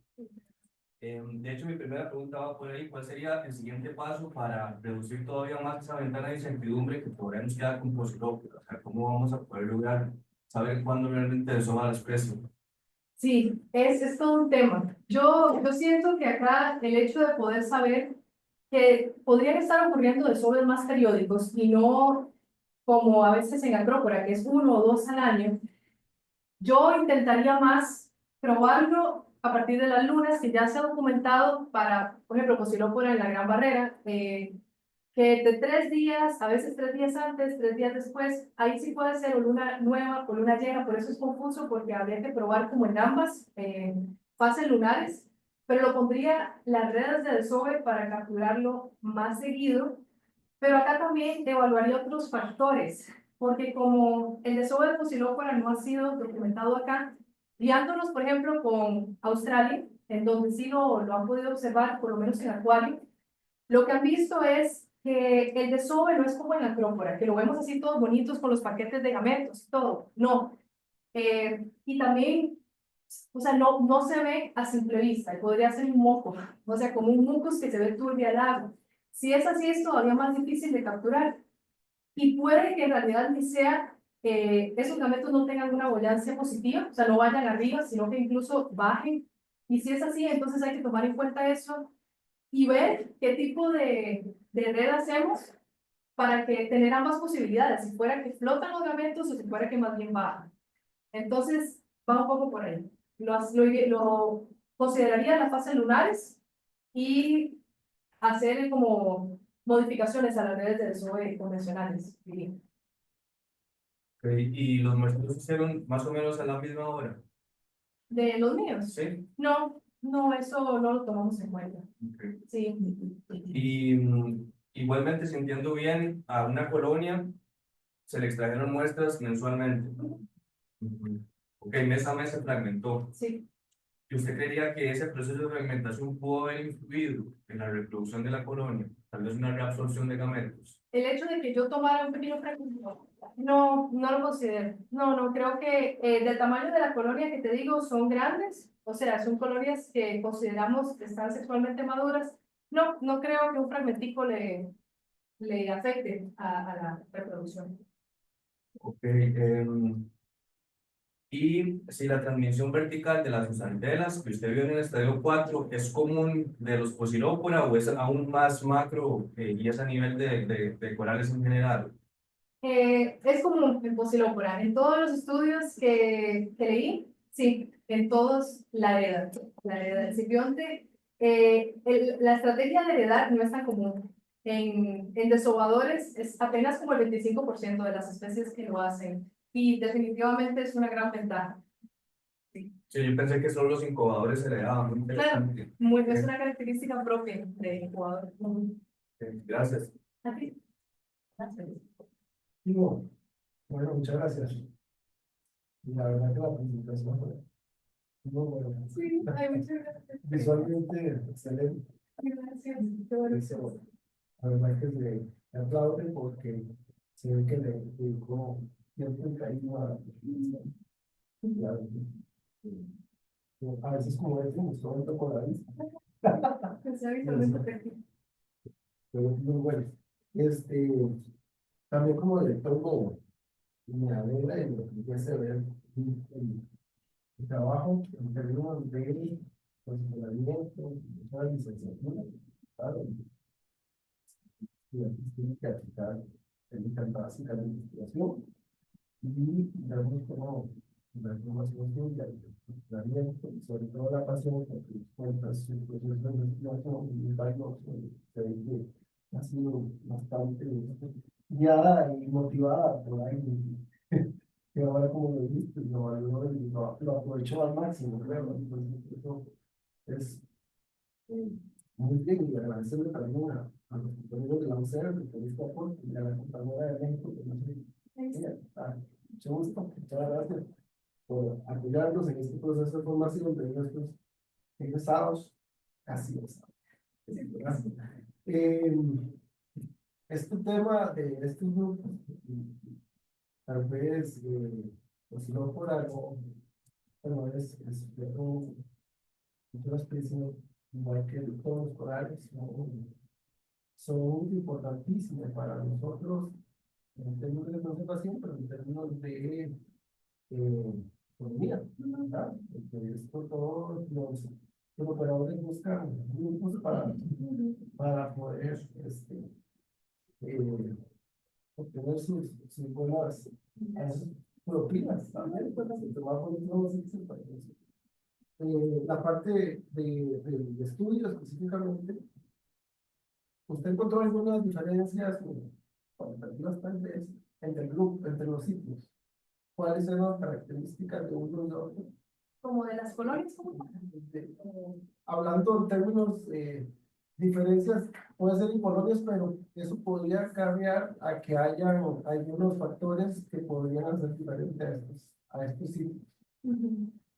De hecho, mi primera pregunta va por ahí: ¿cuál sería el siguiente paso para reducir todavía más esa ventana de incertidumbre que podríamos quedar con Posirópolis? O sea, ¿cómo vamos a poder lograr saber cuándo realmente eso va a desprecio? Sí, es todo un tema. Yo siento que acá el hecho de poder saber que podrían estar ocurriendo desórdenes más periódicos y no como a veces en Acrópora, que es 1 o 2 al año, yo intentaría más probarlo a partir de las lunas, que ya se ha documentado para, por ejemplo, Posirópolis en la Gran Barrera, que de 3 días, a veces 3 días antes, 3 días después, ahí sí puede ser o luna nueva o luna llena. Por eso es confuso, porque habría que probar como en ambas fases lunares, pero lo pondría las redes de desove para capturarlo más seguido. Pero acá también evaluaría otros factores, porque como el desove de Fusilópora no ha sido documentado acá, guiándonos, por ejemplo, con Australia, en donde sí lo han podido observar, por lo menos en acuario, lo que han visto es que el desove no es como en la Acrópora, que lo vemos así todos bonitos con los paquetes de gametos, todo. No. Y también o sea, no se ve a simple vista, y podría ser un moco, o sea, como un mucus que se ve turbio al agua. Si es así, es todavía más difícil de capturar. Y puede que en realidad ni sea, esos gametos no tengan una valencia positiva, o sea, no vayan arriba, sino que incluso bajen. Y si es así, entonces hay que tomar en cuenta eso y ver qué tipo de red hacemos para que tener ambas posibilidades, si fuera que flotan los gametos o si fuera que más bien bajan. Entonces, va un poco por ahí. Lo consideraría las fases lunares y hacer como modificaciones a las redes de desove convencionales, diría. Ok, ¿y los muestreos se hicieron más o menos a la misma hora? ¿De los míos? Sí. No, eso no lo tomamos en cuenta. Ok. Sí. Y igualmente, si entiendo bien, a una colonia se le extrajeron muestras mensualmente. Ujú. Ok, mes a mes se fragmentó. Sí. ¿Y usted creería que ese proceso de fragmentación pudo haber influido en la reproducción de la colonia? Tal vez una reabsorción de gametos. El hecho de que yo tomara un pequeño fragmento, no lo considero. No, creo que del tamaño de la colonia que te digo son grandes, o sea, son colonias que consideramos que están sexualmente maduras. No creo que un fragmentico le afecte a la reproducción. Ok, y si la transmisión vertical de las usantelas que usted vio en el estadio 4 es común de los Posirópora o es aún más macro y es a nivel de corales en general. Es común en Posilópora. En todos los estudios que leí, sí, en todos la hereda. La hereda del simbionte. La estrategia de heredar no es tan común. En desovadores es apenas como el 25% de las especies que lo hacen. Y definitivamente es una gran ventaja. Sí. Sí, yo pensé que solo los incubadores se heredaban. Muy Claro, interesante. es una característica propia de Ecuador. Gracias. ¿A ti? Gracias. No, bueno, muchas gracias. Y la verdad que la presentación fue muy buena. Sí, ay, muchas gracias. Visualmente excelente. Gracias. Qué bueno. Eso, la verdad que se aplaude porque se ve que le dedicó tiempo y cariño a la a veces como decimos, todo esto con la vista. Pero es muy bueno. También como director Bobo, me alegra y me empieza a ver el trabajo en términos de posicionamiento, de la licenciatura, claro, y aquí tiene que aplicar técnicas básicas de investigación y vemos cómo la información suya, el posicionamiento y sobre todo la pasión con que cuentas su proceso de investigación y varios se ve que ha sido bastante guiada y motivada por ahí. Que ahora como lo viste, lo valoro y lo aprovecho al máximo, creo. Entonces, eso es muy bien y agradecerle también a los compañeros de la UCR por este aporte y a la compañera de México que no sé, mucho gusto, muchas gracias por apoyarnos en este proceso de formación de nuestros egresados, casi egresados. Gracias. Este tema de estos grupos, tal vez, pues no por algo, pero es una especie, igual que todos los corales, son importantísimos para nosotros en términos de conservación, pero en términos de economía, ¿verdad? Porque esto todos los operadores buscan grupos para poder obtener sus buenas propinas también, pues, se va a poner nuevos la parte de estudio específicamente, ¿usted encontró algunas diferencias cualitativas tal vez entre el grupo, entre los sitios? ¿Cuáles son las características de uno y de otro? Como de las colonias, Hablando en términos diferencias, puede ser en colonias, pero eso podría cambiar a que haya algunos factores que podrían hacer diferentes a estos sitios.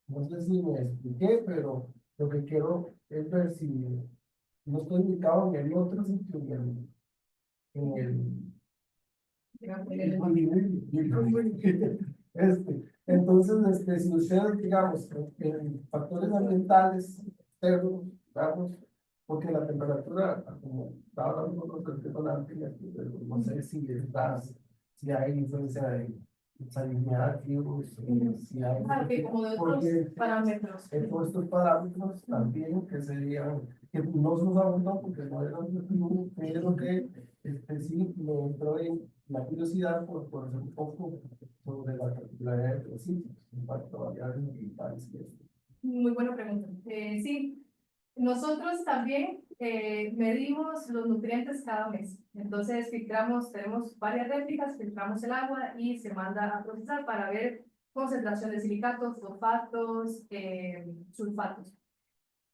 No sé si me expliqué, pero lo que quiero es ver si no estoy indicado en el otro sitio, en el Entonces, si ustedes, digamos, en factores ambientales, externos, digamos, porque la temperatura, como estaba hablando con respecto con la no sé si hay influencia de salinidad, si hay, Ah, ok, como de otros porque parámetros. todos estos parámetros también que serían, que no se usaban no, porque no eran objetivo, pero que sí me entró en la curiosidad por hacer un poco sobre la particularidad de los sitios, impacto variables ambientales y esto. Muy buena pregunta. Sí, nosotros también medimos los nutrientes cada mes. Entonces filtramos, tenemos varias réplicas, filtramos el agua y se manda a procesar para ver concentración de silicatos, fosfatos, sulfatos.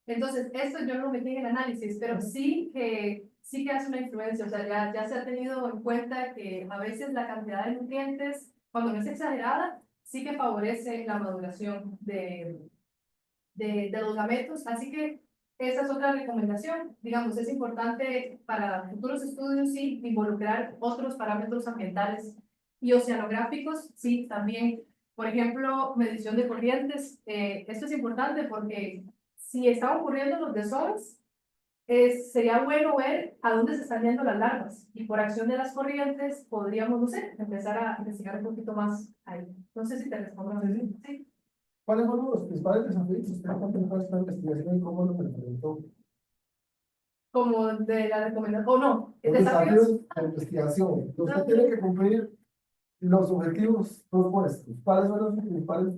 Entonces, esto yo no lo metí en el análisis, pero sí que hace una influencia. O sea, ya se ha tenido en cuenta que a veces la cantidad de nutrientes, cuando no es exagerada, sí que favorece la maduración de los gametos. Así que esa es otra recomendación. Digamos, es importante para futuros estudios, sí, involucrar otros parámetros ambientales y oceanográficos, sí, también. Por ejemplo, medición de corrientes. Esto es importante porque si están ocurriendo los desovas, sería bueno ver a dónde se están yendo las larvas y por acción de las corrientes podríamos, no sé, empezar a investigar un poquito más ahí. No sé si te respondo. Sí. ¿Cuáles fueron los principales desafíos que usted encontró en esta investigación y cómo los enfrentó? Como de la recomendación, o no, Los desafíos de investigación. Usted tiene que cumplir los objetivos propuestos. ¿Cuáles son los principales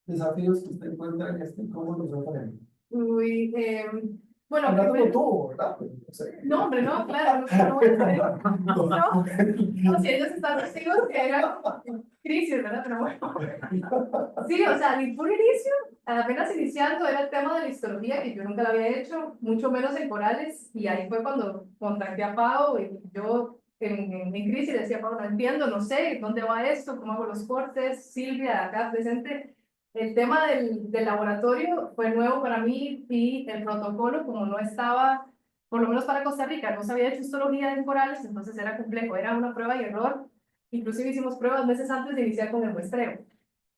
desafíos que usted encuentra en este y cómo los enfrenta? Uy, bueno, Hablando primero, tú, ¿verdad? No sé. no, hombre, no, claro, no voy a saber. No, si ellos están testigos que era crisis, ¿verdad? Pero bueno. Sí, o sea, mi puro inicio, apenas iniciando, era el tema de la histología, que yo nunca lo había hecho, mucho menos en corales, y ahí fue cuando contacté a Pau, y yo en mi crisis le decía, Pau, no entiendo, no sé, ¿dónde va esto? ¿Cómo hago los cortes? Silvia, acá presente. El tema del laboratorio fue nuevo para mí, y el protocolo, como no estaba, por lo menos para Costa Rica, no se había hecho histología en corales, entonces era complejo, era una prueba y error. Inclusive hicimos pruebas meses antes de iniciar con el muestreo.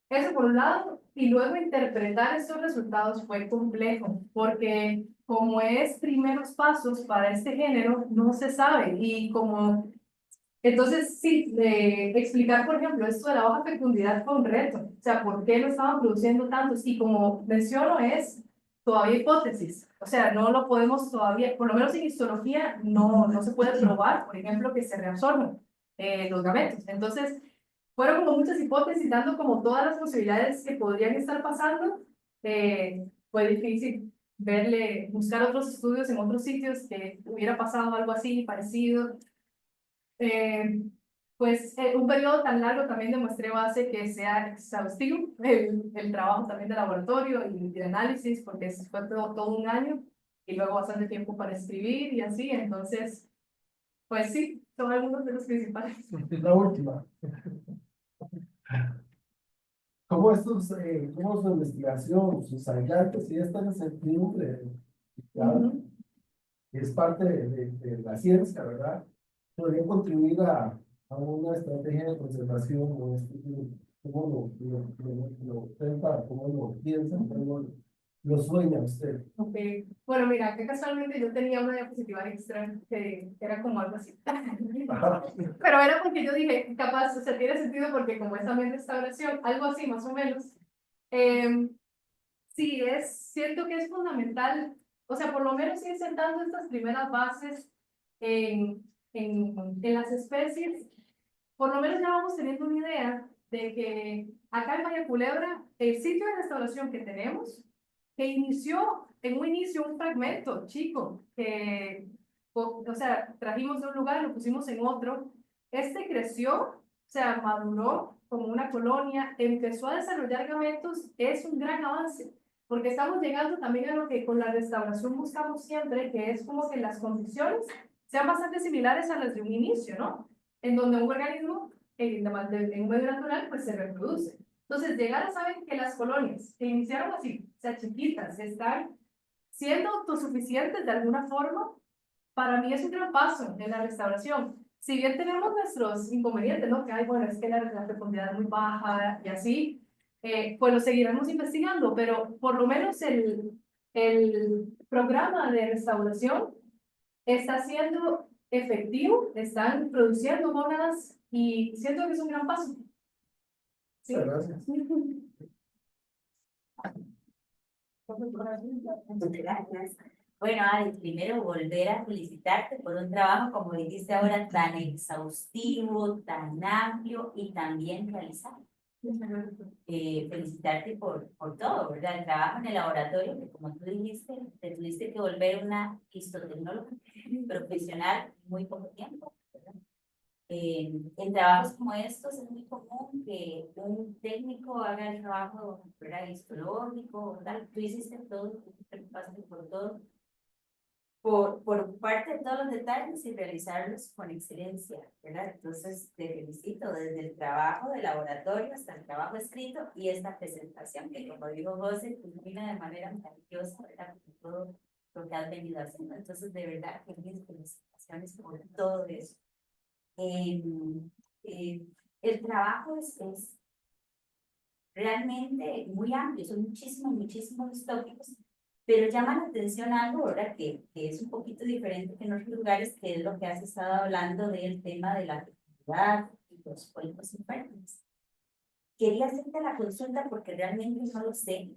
Eso por un lado, y luego interpretar estos resultados fue complejo, porque como es primeros pasos para este género, no se sabe, y como, entonces sí, explicar, por ejemplo, esto de la baja fecundidad fue un reto, o sea, ¿por qué no estaban produciendo tantos? Y como menciono, es todavía hipótesis, o sea, no lo podemos todavía, por lo menos en histología, no se puede probar, por ejemplo, que se reabsorben los gametos, entonces fueron como muchas hipótesis, dando como todas las posibilidades que podrían estar pasando. Fue difícil buscar otros estudios en otros sitios que hubiera pasado algo así, parecido. Eh, un periodo tan largo también de muestreo hace que sea exhaustivo el trabajo también de laboratorio y de análisis, porque fue todo un año y luego bastante tiempo para escribir y así. Entonces, pues sí, son algunos de los principales. La última. ¿Cómo cómo su investigación, sus hallazgos, y esta incertidumbre, claro, que es parte de la ciencia, ¿verdad? Podría contribuir a una estrategia de conservación o estudio, cómo lo trata, cómo lo piensa, cómo lo sueña usted. Ok, bueno, mira, que casualmente yo tenía una diapositiva extra que era como algo así. Pero era porque yo dije, capaz, o sea, tiene sentido porque como es también restauración, algo así más o menos. Sí, siento que es fundamental, o sea, por lo menos ir sentando estas primeras bases en, en las especies, por lo menos ya vamos teniendo una idea de que acá en Bahía Culebra, el sitio de restauración que tenemos, que inició en un inicio un fragmento chico, o sea, trajimos de un lugar, lo pusimos en otro, este creció, o sea, maduró como una colonia, empezó a desarrollar gametos, es un gran avance, porque estamos llegando también a lo que con la restauración buscamos siempre, que es como que las condiciones sean bastante similares a las de un inicio, ¿no? En donde un organismo en un medio natural pues se reproduce. Entonces, llegar a saber que las colonias que iniciaron así, o sea, chiquitas, están siendo autosuficientes de alguna forma, para mí es un gran paso en la restauración. Si bien tenemos nuestros inconvenientes, ¿no? Que hay, bueno, es que la fecundidad es muy baja y así, pues lo seguiremos investigando, pero por lo menos el programa de restauración está siendo efectivo, están produciendo gónadas y siento que es un gran paso. Sí. Muchas gracias. Muchas gracias. Bueno, Ari, primero volver a felicitarte por un trabajo, como dijiste ahora, tan exhaustivo, tan amplio y tan bien realizado. Felicitarte por todo, ¿verdad? El trabajo en el laboratorio, que como tú dijiste, te tuviste que volver una histotecnóloga profesional en muy poco tiempo, ¿verdad? En trabajos como estos es muy común que un técnico haga el trabajo, ¿verdad? Histológico, ¿verdad? Tú hiciste todo, tú te preocupaste por todo, por ocuparte de todos los detalles y realizarlos con excelencia, ¿verdad? Entonces, te felicito desde el trabajo de laboratorio hasta el trabajo escrito y esta presentación que, como dijo José, culmina de manera maravillosa, ¿verdad? Por todo lo que has venido haciendo. Entonces, de verdad, que mis felicitaciones por todo eso. El trabajo es realmente muy amplio, son muchísimos tópicos, pero llama la atención algo, ¿verdad? Que es un poquito diferente que en otros lugares, que es lo que has estado hablando del tema de la fertilidad y los pólipos infértiles. Quería hacerte la consulta porque realmente no lo sé.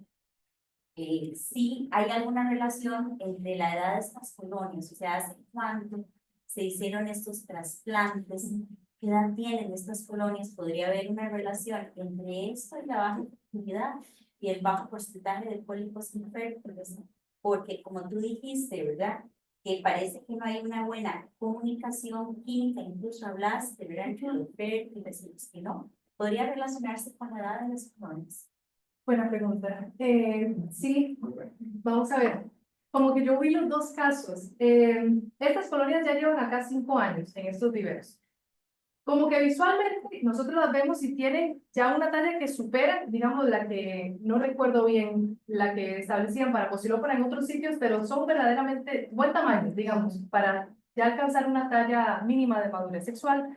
Sí hay alguna relación entre la edad de estas colonias, o sea, hace cuánto se hicieron estos trasplantes, qué edad tienen estas colonias, podría haber una relación entre esto y la baja fertilidad y el bajo porcentaje de pólipos infértiles, porque como tú dijiste, ¿verdad? Que parece que no hay una buena comunicación química, incluso hablaste, ¿verdad? Entre los fértiles y los que no. ¿Podría relacionarse con la edad de las colonias? Buena pregunta. Sí, vamos a ver. Como que yo vi los dos casos. Estas colonias ya llevan acá 5 años en estos viveros. Como que visualmente nosotros las vemos y tienen ya una talla que supera, digamos, la que, no recuerdo bien, la que establecían para Posilópora en otros sitios, pero son verdaderamente buen tamaño, digamos, para ya alcanzar una talla mínima de madurez sexual.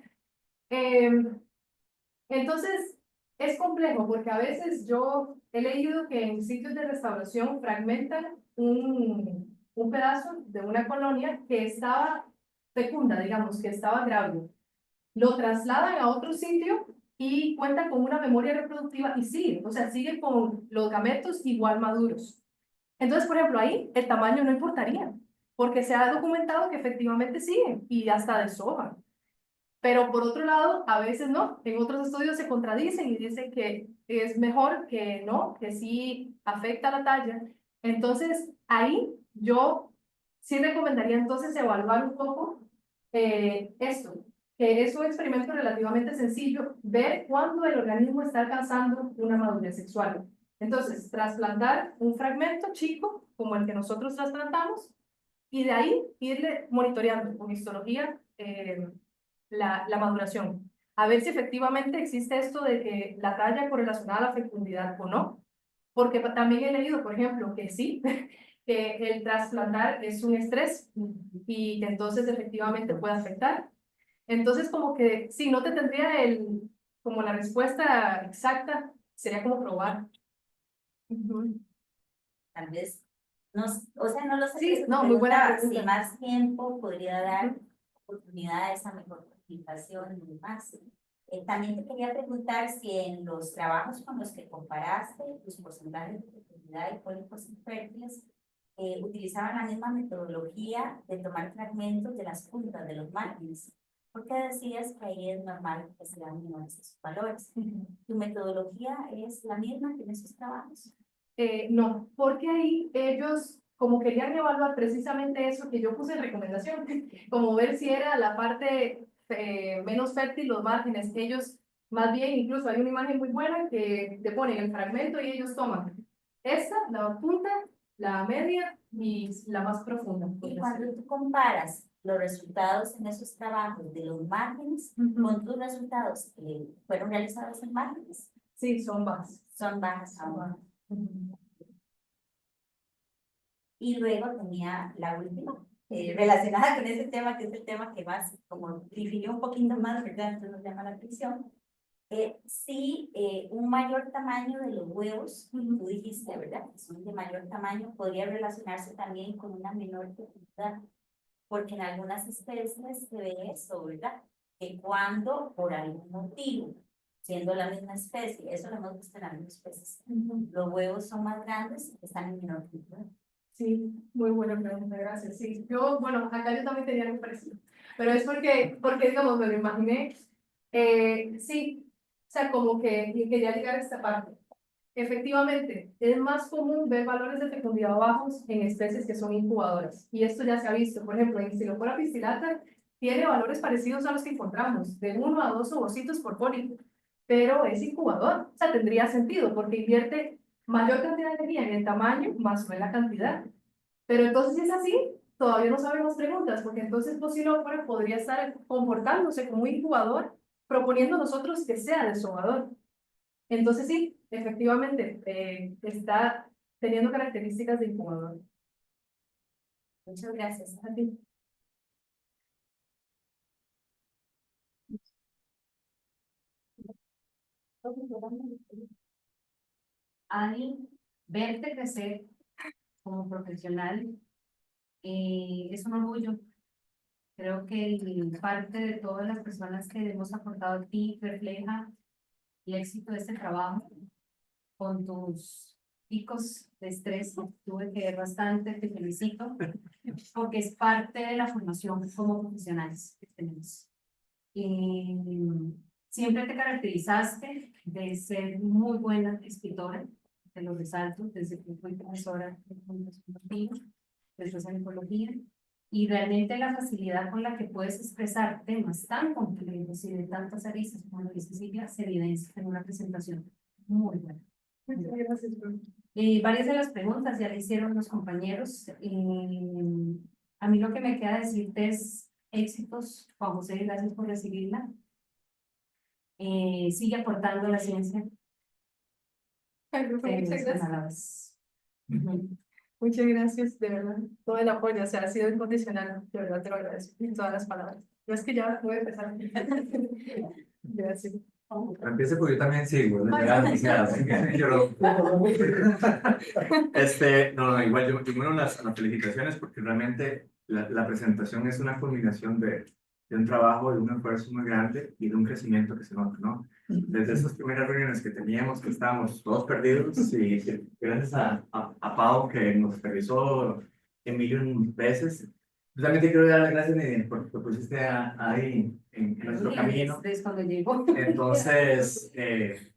Entonces, es complejo porque a veces yo he leído que en sitios de restauración fragmentan un pedazo de una colonia que estaba fecunda, digamos, que estaba grávida. Lo trasladan a otro sitio y cuentan con una memoria reproductiva y sigue, o sea, sigue con los gametos igual maduros. Entonces, por ejemplo, ahí el tamaño no importaría, porque se ha documentado que efectivamente siguen y hasta deshojan. Pero por otro lado, a veces no. En otros estudios se contradicen y dicen que es mejor que no, que sí afecta la talla. Entonces, ahí yo sí recomendaría entonces evaluar un poco esto, que es un experimento relativamente sencillo, ver cuándo el organismo está alcanzando una madurez sexual. Entonces, trasplantar un fragmento chico, como el que nosotros trasplantamos, y de ahí irle monitoreando con histología la maduración. A ver si efectivamente existe esto de que la talla correlacionada a la fecundidad o no. Porque también he leído, por ejemplo, que sí, que el trasplantar es un estrés y que entonces efectivamente puede afectar. Entonces, como que sí, no te tendría como la respuesta exacta, sería como probar. Tal vez, no, o sea, no lo sé, Sí, pero no, muy buena preguntaba pregunta. si más tiempo podría dar oportunidades a mejor comunicación y demás. También te quería preguntar si en los trabajos con los que comparaste los porcentajes de fertilidad y pólipos infértiles utilizaban la misma metodología de tomar fragmentos de las puntas de los márgenes, porque decías que ahí es normal que sean menores esos valores. ¿Tu metodología es la misma que en esos trabajos? No, porque ahí ellos como querían evaluar precisamente eso que yo puse en recomendación, como ver si era la parte menos fértil, los márgenes. Ellos, más bien, incluso hay una imagen muy buena que te ponen el fragmento y ellos toman esta, la punta, la media y la más profunda. Y cuando tú comparas los resultados en esos trabajos de los márgenes con tus resultados que fueron realizados en márgenes, sí, son bajas. son bajas aún. Y luego tenía la última, relacionada con ese tema, que es el tema que más, como difirió un poquito más, ¿verdad? Entonces nos llama la atención. Sí, un mayor tamaño de los huevos, tú dijiste, ¿verdad? Que son de mayor tamaño, podría relacionarse también con una menor fecundidad, porque en algunas especies se ve eso, ¿verdad? Que cuando, por algún motivo, siendo la misma especie, eso lo hemos visto en algunas especies, los huevos son más grandes y están en menor fecundidad. Sí, muy buena pregunta, gracias. Sí, yo, bueno, acá yo también tenía algo parecido, pero es porque digamos, me lo imaginé, sí, o sea, como que quería llegar a esta parte. Efectivamente, es más común ver valores de fecundidad bajos en especies que son incubadoras, y esto ya se ha visto, por ejemplo, en Stylophora pistillata tiene valores parecidos a los que encontramos, de 1 a 2 ovocitos por pólipo, pero es incubador, o sea, tendría sentido, porque invierte mayor cantidad de energía en el tamaño más no en la cantidad. Pero entonces, si es así, todavía no sabemos preguntas, porque entonces Pocilófora podría estar comportándose como un incubador, proponiendo nosotros que sea desobador. Entonces, sí, efectivamente, está teniendo características de incubador. Muchas gracias. A ti. Ani, verte crecer como profesional es un orgullo. Creo que parte de todas las personas que hemos aportado a ti refleja el éxito de este trabajo. Con tus picos de estrés, tuve que ver bastante, te felicito, porque es parte de la formación como profesionales que tenemos. Siempre te caracterizaste de ser muy buena escritora, te lo resalto, desde que fui profesora de Fundación Martínez, después en ecología, y realmente la facilidad con la que puedes expresar temas tan complejos y de tantas aristas como lo dice Silvia, se evidencia en una presentación muy buena. Muchas gracias, Bruno. Varias de las preguntas ya le hicieron los compañeros. A mí lo que me queda decirte es éxitos, Juan José, gracias por recibirla. Sigue aportando a la ciencia. Ay, Bruno, muchas gracias. Canadás. Muchas gracias, de verdad. Todo el apoyo, o sea, ha sido incondicional. De verdad te lo agradezco en todas las palabras. No es que ya voy a empezar. Gracias. Empiece porque yo también sigo, no, igual yo me uno las felicitaciones porque realmente la presentación es una culminación de un trabajo, de un esfuerzo muy grande y de un crecimiento que se nota, ¿no? Desde esas primeras reuniones que teníamos, que estábamos todos perdidos y gracias a Pau que nos revisó Emilio veces. Realmente quiero dar las gracias, Nidia, porque pusiste ahí en nuestro camino. Desde cuando llegó. Entonces,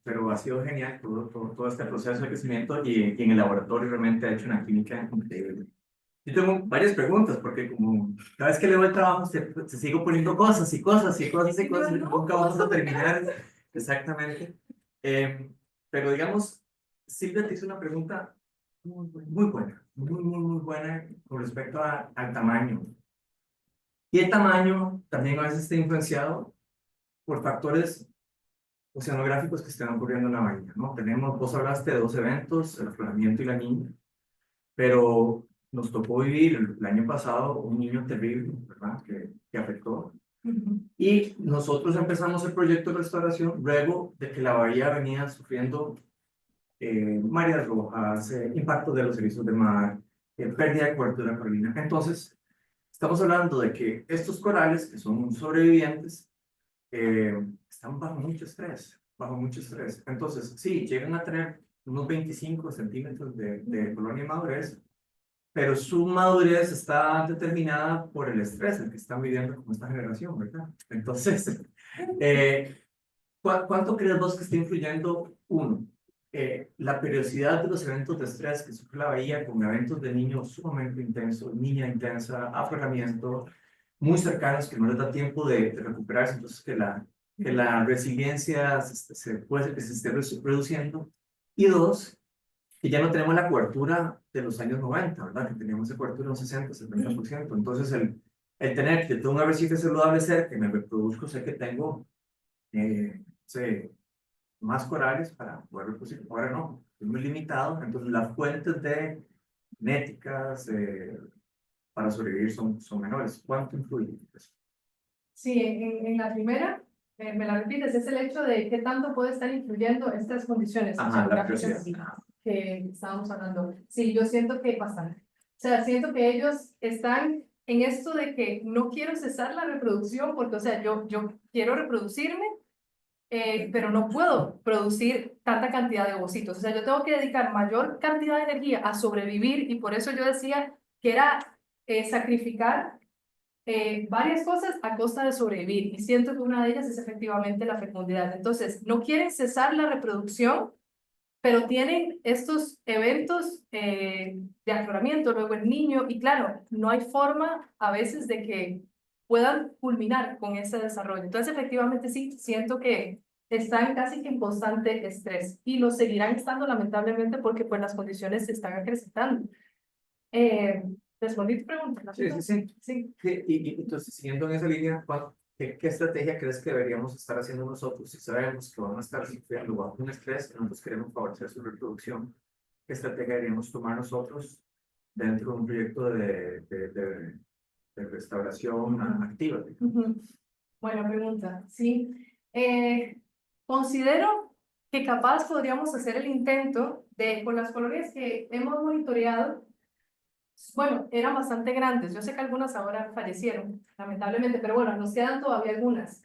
pero ha sido genial todo este proceso de crecimiento y en el laboratorio realmente ha hecho una química increíble. Yo tengo varias preguntas porque como cada vez que leo el trabajo se sigo poniendo cosas y cosas y cosas y cosas y nunca vamos a terminar exactamente. Pero digamos, Silvia te hizo una pregunta muy buena, muy buena con respecto al tamaño. Y el tamaño también a veces está influenciado por factores oceanográficos que están ocurriendo en la bahía, ¿no? Vos hablaste de 2 eventos, el afloramiento y la niña, pero nos tocó vivir el año pasado un niño terrible, ¿verdad? Que afectó. Y nosotros empezamos el proyecto de restauración luego de que la bahía venía sufriendo mareas rojas, impacto de los erizos de mar, pérdida de cobertura coralina. Entonces, estamos hablando de que estos corales, que son sobrevivientes, están bajo mucho estrés, Entonces, sí, llegan a tener unos 25 centímetros de colonia y madurez, pero su madurez está determinada por el estrés en que están viviendo con esta generación, ¿verdad? Entonces, ¿cuánto crees vos que está influyendo? Uno, la periodicidad de los eventos de estrés que sufre la bahía con eventos de niños sumamente intensos, niña intensa, afloramiento, muy cercanos que no les da tiempo de recuperarse, entonces que la resiliencia puede ser que se esté reduciendo. Y dos, que ya no tenemos la cobertura de los años 90, ¿verdad? Que teníamos esa cobertura de un 60, 70%. Entonces, el tener que tengo un arrecife saludable cerca, que me reproduzco, sé que tengo más corales para poder reproducir. Ahora no, es muy limitado. Entonces, las fuentes de genéticas para sobrevivir son menores. ¿Cuánto influye eso? Sí, en la primera, me la repites, es el hecho de qué tanto puede estar influyendo estas condiciones Ajá, la geográficas curiosidad. que estábamos hablando. Sí, yo siento que bastante. O sea, siento que ellos están en esto de que no quiero cesar la reproducción porque, o sea, yo quiero reproducirme, pero no puedo producir tanta cantidad de ovocitos. O sea, yo tengo que dedicar mayor cantidad de energía a sobrevivir y por eso yo decía que era sacrificar varias cosas a costa de sobrevivir. Y siento que una de ellas es efectivamente la fecundidad. Entonces, no quieren cesar la reproducción, pero tienen estos eventos de afloramiento, luego el niño, y claro, no hay forma a veces de que puedan culminar con ese desarrollo. Entonces, efectivamente, sí, siento que están casi que en constante estrés y lo seguirán estando lamentablemente porque pues las condiciones se están acrecentando. ¿Respondí tu pregunta? ¿No? Sí, sí, sí. Sí. Sí, y entonces, siguiendo en esa línea, ¿qué estrategia crees que deberíamos estar haciendo nosotros si sabemos que van a estar sufriendo bajo un estrés y nosotros queremos favorecer su reproducción? ¿Qué estrategia deberíamos tomar nosotros dentro de un proyecto de restauración activa? Ujú. Buena pregunta, sí. Considero que capaz podríamos hacer el intento de, con las colonias que hemos monitoreado, bueno, eran bastante grandes. Yo sé que algunas ahora fallecieron, lamentablemente, pero bueno, nos quedan todavía algunas.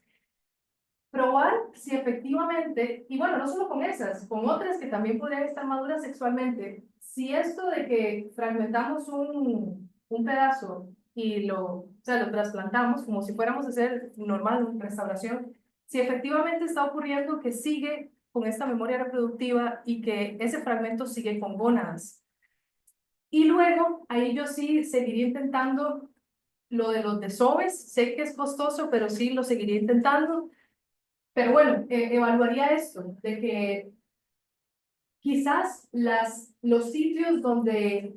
Probar si efectivamente, y bueno, no solo con esas, con otras que también podrían estar maduras sexualmente, si esto de que fragmentamos un pedazo y o sea, lo trasplantamos como si fuéramos a hacer normal una restauración, si efectivamente está ocurriendo que sigue con esta memoria reproductiva y que ese fragmento sigue con gónadas. Y luego, ahí yo sí seguiría intentando lo de los desoves, sé que es costoso, pero sí lo seguiría intentando. Pero bueno, evaluaría esto, de que quizás los sitios donde,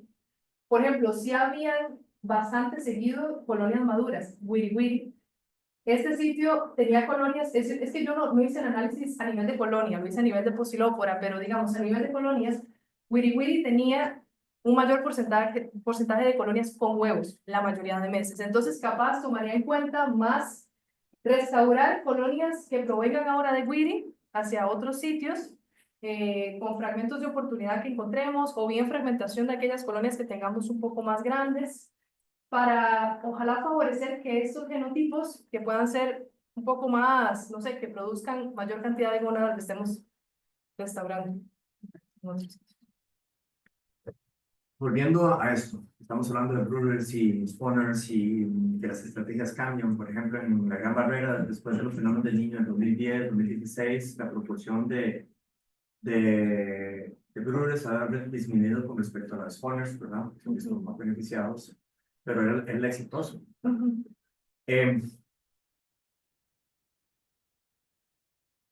por ejemplo, sí habían bastante seguido colonias maduras, Wiri Wiri. Este sitio tenía colonias, es que yo no hice el análisis a nivel de colonia, lo hice a nivel de Posilópora, pero digamos, a nivel de colonias, Wiri Wiri tenía un mayor porcentaje de colonias con huevos, la mayoría de meses. Entonces, capaz tomaría en cuenta más restaurar colonias que provengan ahora de Wiri hacia otros sitios, con fragmentos de oportunidad que encontremos, o bien fragmentación de aquellas colonias que tengamos un poco más grandes, para ojalá favorecer que estos genotipos que puedan ser un poco más, no sé, que produzcan mayor cantidad de gónadas que estemos restaurando. Volviendo a esto, estamos hablando de brewers y spawners y que las estrategias cambian. Por ejemplo, en la Gran Barrera, después de los fenómenos del niño en 2010, 2016, la proporción de brewers ha disminuido con respecto a las spawners, ¿verdad? Son los más beneficiados, pero era el exitoso.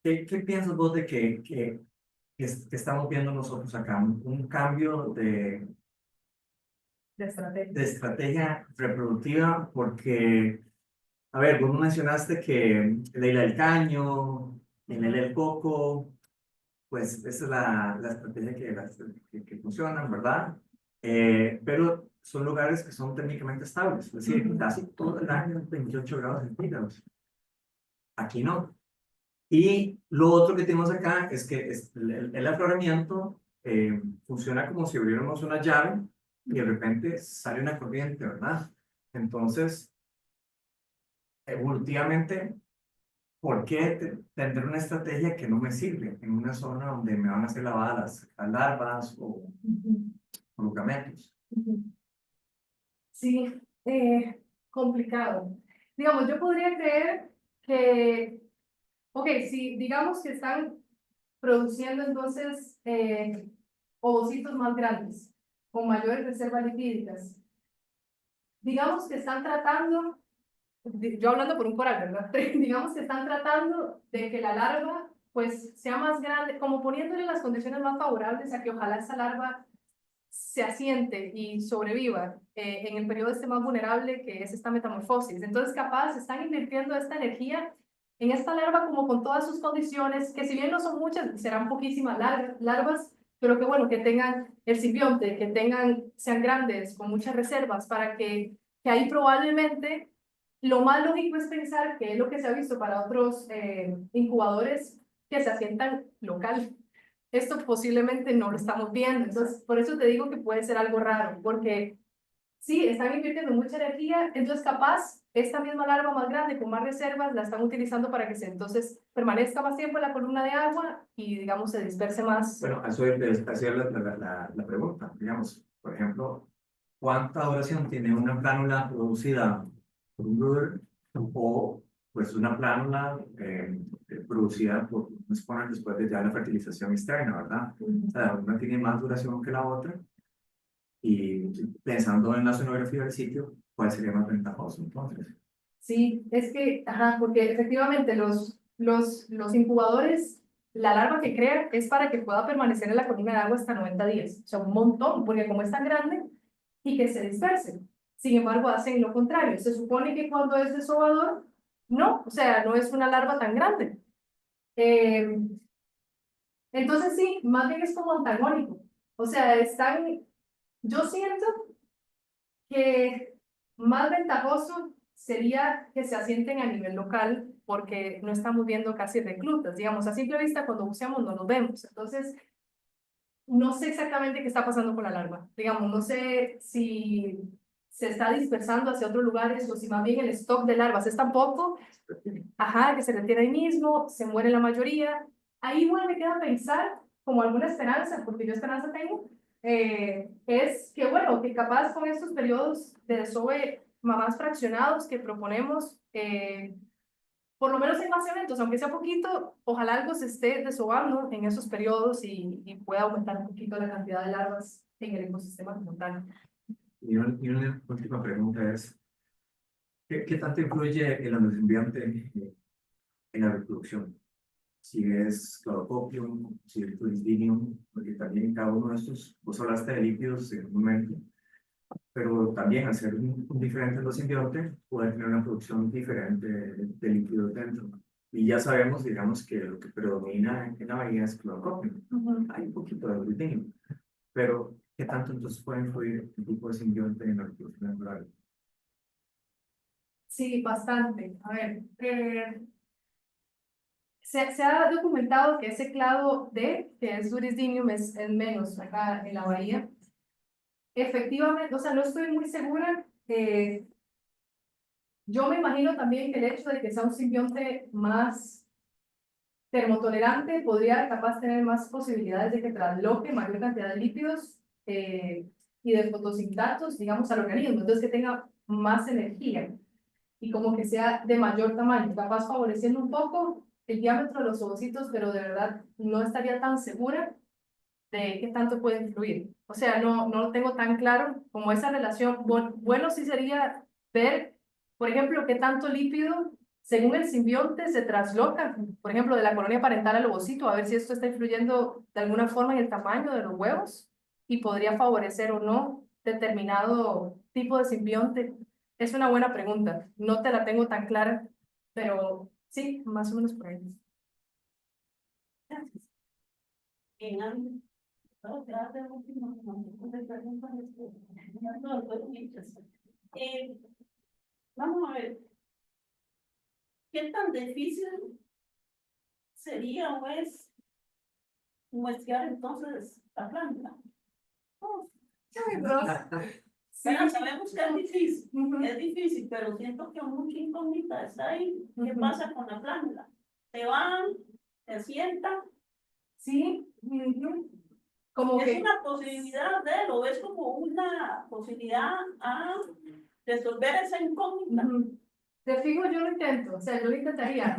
¿Qué piensas vos de que estamos viendo nosotros acá? Un cambio de estrategia reproductiva, porque, a ver, vos mencionaste que la isla del caño, el isla del coco, pues esa es la estrategia que funcionan, ¿verdad? Pero son lugares que son térmicamente estables, es decir, casi todo el año 28 grados centígrados. Aquí no. Y lo otro que tenemos acá es que el afloramiento funciona como si abriéramos una llave y de repente sale una corriente, ¿verdad? Entonces, evolutivamente, ¿por qué tendré una estrategia que no me sirve en una zona donde me van a hacer lavadas las larvas o los gametos? Sí, complicado. Digamos, yo podría creer que, ok, si digamos que están produciendo entonces ovocitos más grandes, con mayores reservas lipídicas, digamos que están tratando, yo hablando por un coral, ¿verdad? Digamos que están tratando de que la larva pues sea más grande, como poniéndole las condiciones más favorables a que ojalá esa larva se asiente y sobreviva en el periodo este más vulnerable que es esta metamorfosis. Entonces, capaz están invirtiendo esta energía en esta larva como con todas sus condiciones, que si bien no son muchas, serán poquísimas larvas, pero que bueno, que tengan el simbionte, que sean grandes, con muchas reservas, para que ahí probablemente lo más lógico es pensar que es lo que se ha visto para otros incubadores que se asientan local. Esto posiblemente no lo estamos viendo, entonces por eso te digo que puede ser algo raro, porque sí, están invirtiendo mucha energía, entonces capaz esta misma larva más grande con más reservas la están utilizando para que se entonces permanezca más tiempo en la columna de agua y digamos se disperse más. Bueno, eso es hacer la pregunta, digamos, por ejemplo, ¿cuánta duración tiene una plánula producida por un brooder o pues una plánula producida por un spawner después de ya la fertilización externa, ¿verdad? O sea, una tiene más duración que la otra y pensando en la sonografía del sitio, ¿cuál sería más ventajoso entonces? Sí, es que, ajá, porque efectivamente los incubadores, la larva que crea es para que pueda permanecer en la columna de agua hasta 90 días, o sea, un montón, porque como es tan grande y que se disperse. Sin embargo, hacen lo contrario. Se supone que cuando es desovador, no, o sea, no es una larva tan grande. Entonces sí, más bien es como antagónico. O sea, yo siento que más ventajoso sería que se asienten a nivel local porque no estamos viendo casi reclutas, digamos, a simple vista cuando buceamos no nos vemos. Entonces, no sé exactamente qué está pasando con la larva. Digamos, no sé si se está dispersando hacia otros lugares o si más bien el stock de larvas es tan poco, ajá, que se retira ahí mismo, se muere la mayoría. Ahí igual me queda pensar como alguna esperanza, porque yo esperanza tengo, es que bueno, que capaz con estos periodos de desove más fraccionados que proponemos, por lo menos en más eventos, aunque sea poquito, ojalá algo se esté desobando en esos periodos y pueda aumentar un poquito la cantidad de larvas en el ecosistema como tal. Y una última pregunta es, ¿qué tanto influye el ambiente en la reproducción? Si es Cladocopio, si es Turisdinium, porque también cada uno de estos, vos hablaste de lípidos en un momento, pero también al ser diferente en los simbiontes, pueden tener una producción diferente de líquidos dentro. Y ya sabemos, digamos, que lo que predomina en la bahía es Cladocopio. Hay un poquito de Turisdinium, pero ¿qué tanto entonces puede influir el tipo de simbionte en la reproducción natural? Sí, bastante. A ver, se ha documentado que ese clado D, que es Turisdinium, es menos acá en la bahía. Efectivamente, o sea, no estoy muy segura. Yo me imagino también que el hecho de que sea un simbionte más termotolerante podría capaz tener más posibilidades de que trasloque mayor cantidad de lípidos y de fotosintatos, digamos, al organismo, entonces que tenga más energía y como que sea de mayor tamaño, capaz favoreciendo un poco el diámetro de los ovocitos, pero de verdad no estaría tan segura de qué tanto puede influir. O sea, no lo tengo tan claro como esa relación. Bueno, sí sería ver, por ejemplo, qué tanto lípido, según el simbionte, se trasloca, por ejemplo, de la colonia parental al ovocito, a ver si esto está influyendo de alguna forma en el tamaño de los huevos y podría favorecer o no determinado tipo de simbionte. Es una buena pregunta. No te la tengo tan clara, pero sí, más o menos por ahí. Gracias. En no, gracias, último, no, preguntas, no, pues, muchas. Vamos a ver, ¿qué tan difícil sería o es muestrear entonces la planta? Oh, bueno, sabemos que es difícil, pero siento que mucha incógnita está ahí. ¿Qué pasa con la planta? ¿Se van? ¿Se sientan? Sí, como Es que una posibilidad de lo ves como una posibilidad a resolver esa incógnita. te fijo, yo lo intento, o sea, yo lo intentaría.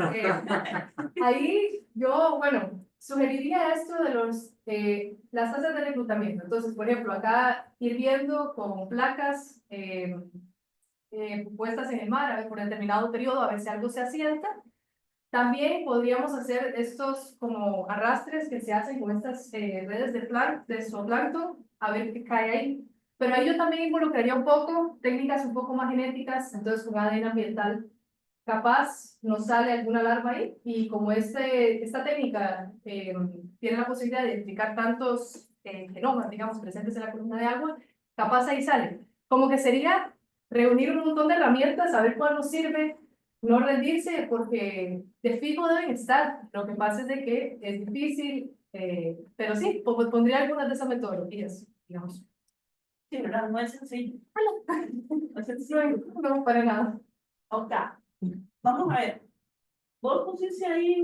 Ahí yo, bueno, sugeriría esto de las tasas de reclutamiento. Entonces, por ejemplo, acá ir viendo con placas puestas en el mar, a ver, por determinado periodo, a ver si algo se asienta. También podríamos hacer estos como arrastres que se hacen con estas redes de zooplancton, a ver qué cae ahí. Pero ahí yo también involucraría un poco técnicas un poco más genéticas, entonces con ADN ambiental. Capaz nos sale alguna larva ahí y como esta técnica tiene la posibilidad de identificar tantos genomas, digamos, presentes en la columna de agua, capaz ahí sale. Como que sería reunir un montón de herramientas, saber cuál nos sirve, no rendirse, porque de fijo deben estar. Lo que pasa es de que es difícil, pero sí, pondría algunas de esas metodologías, digamos. Sí, ¿verdad? No es sencillo. No es sencillo. No, no, para nada. Ok. Vamos a ver. Vos pusiste ahí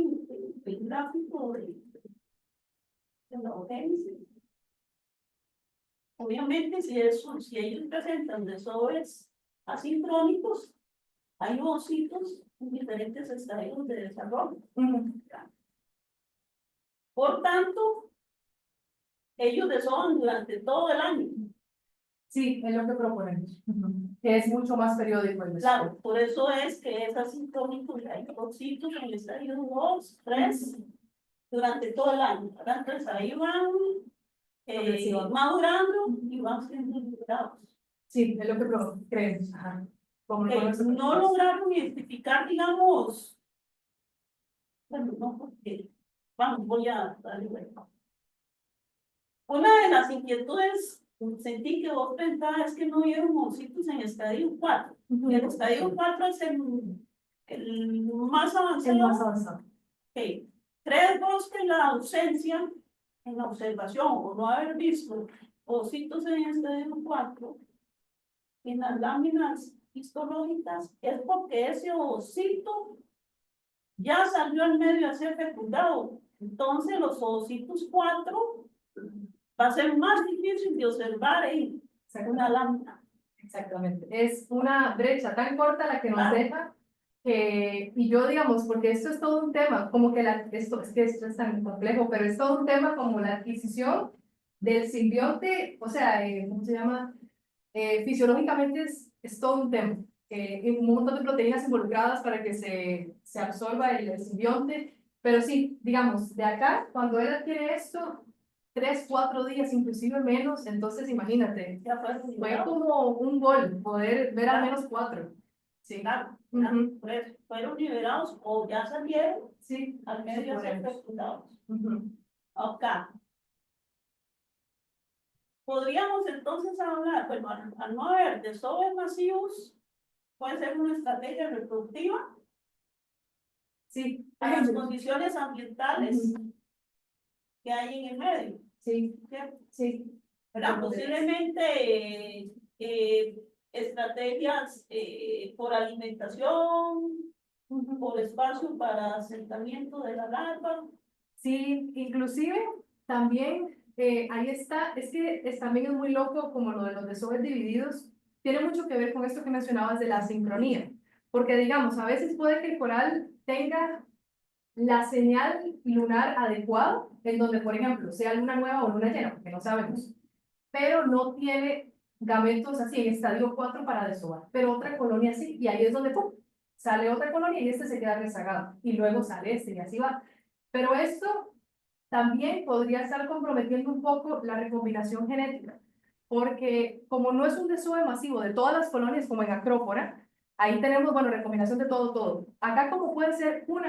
el gráfico de la Génesis. Obviamente, si ellos presentan desovers asincrónicos, hay ositos en diferentes estadios de desarrollo. Por tanto, ellos desovan durante todo el año. Sí, es lo que proponemos. Que es mucho más periódico el desarrollo. Claro, por eso es que es asincrónico y hay ositos en el estadio 2, 3, durante todo el año, ¿verdad? Entonces ahí van madurando y van siendo liberados. Sí, es lo que creemos. Ajá. Como No lograron identificar, digamos, bueno, no, porque, vamos, voy a darle vuelta. Una de las inquietudes, sentí que vos pensabas, es que no vieron ositos en estadio 4. Y el estadio 4 es el más avanzado. El más avanzado. Okay. ¿Crees vos que la ausencia en la observación o no haber visto ositos en el estadio 4 en las láminas histológicas es porque ese osito ya salió al medio a ser fecundado? Entonces los ositos 4 va a ser más difícil de observar en una lámina. Exactamente. Es una brecha tan corta la que nos Claro. deja que, y yo digamos, porque esto es todo un tema, como que esto es tan complejo, pero es todo un tema como la adquisición del simbionte, o sea, ¿cómo se llama? Fisiológicamente es todo un tema. Un montón de proteínas involucradas para que se absorba el simbionte, pero sí, digamos, de acá, cuando él adquiere esto, 3, 4 días, inclusive menos, entonces imagínate, Ya fue como un gol poder ver al menos 4. Sí, claro, Ujú. pues, fueron liberados o ya salieron Sí, al medio de ser suponemos. fecundados. Ujú. Ok. Podríamos entonces hablar, bueno, al no haber desovers masivos, puede ser una estrategia reproductiva Sí, a las condiciones ambientales Ujú. que hay en el medio, Sí, ¿cierto? sí. ¿Verdad? Posiblemente estrategias por alimentación, Ujú. por espacio para asentamiento de la larva. Sí, inclusive también ahí está, es que también es muy loco como lo de los desovers divididos, tiene mucho que ver con esto que mencionabas de la sincronía, porque digamos, a veces puede que el coral tenga la señal lunar adecuada, en donde, por ejemplo, sea luna nueva o luna llena, porque no sabemos, pero no tiene gametos así en estadio 4 para desovar, pero otra colonia sí, y ahí es donde ¡pum! Sale otra colonia y este se queda rezagado, y luego sale este, y así va. Pero esto también podría estar comprometiendo un poco la recombinación genética, porque como no es un desove masivo de todas las colonias como en Acrópora, ahí tenemos, bueno, recombinación de todo, todo. Acá como puede ser 1,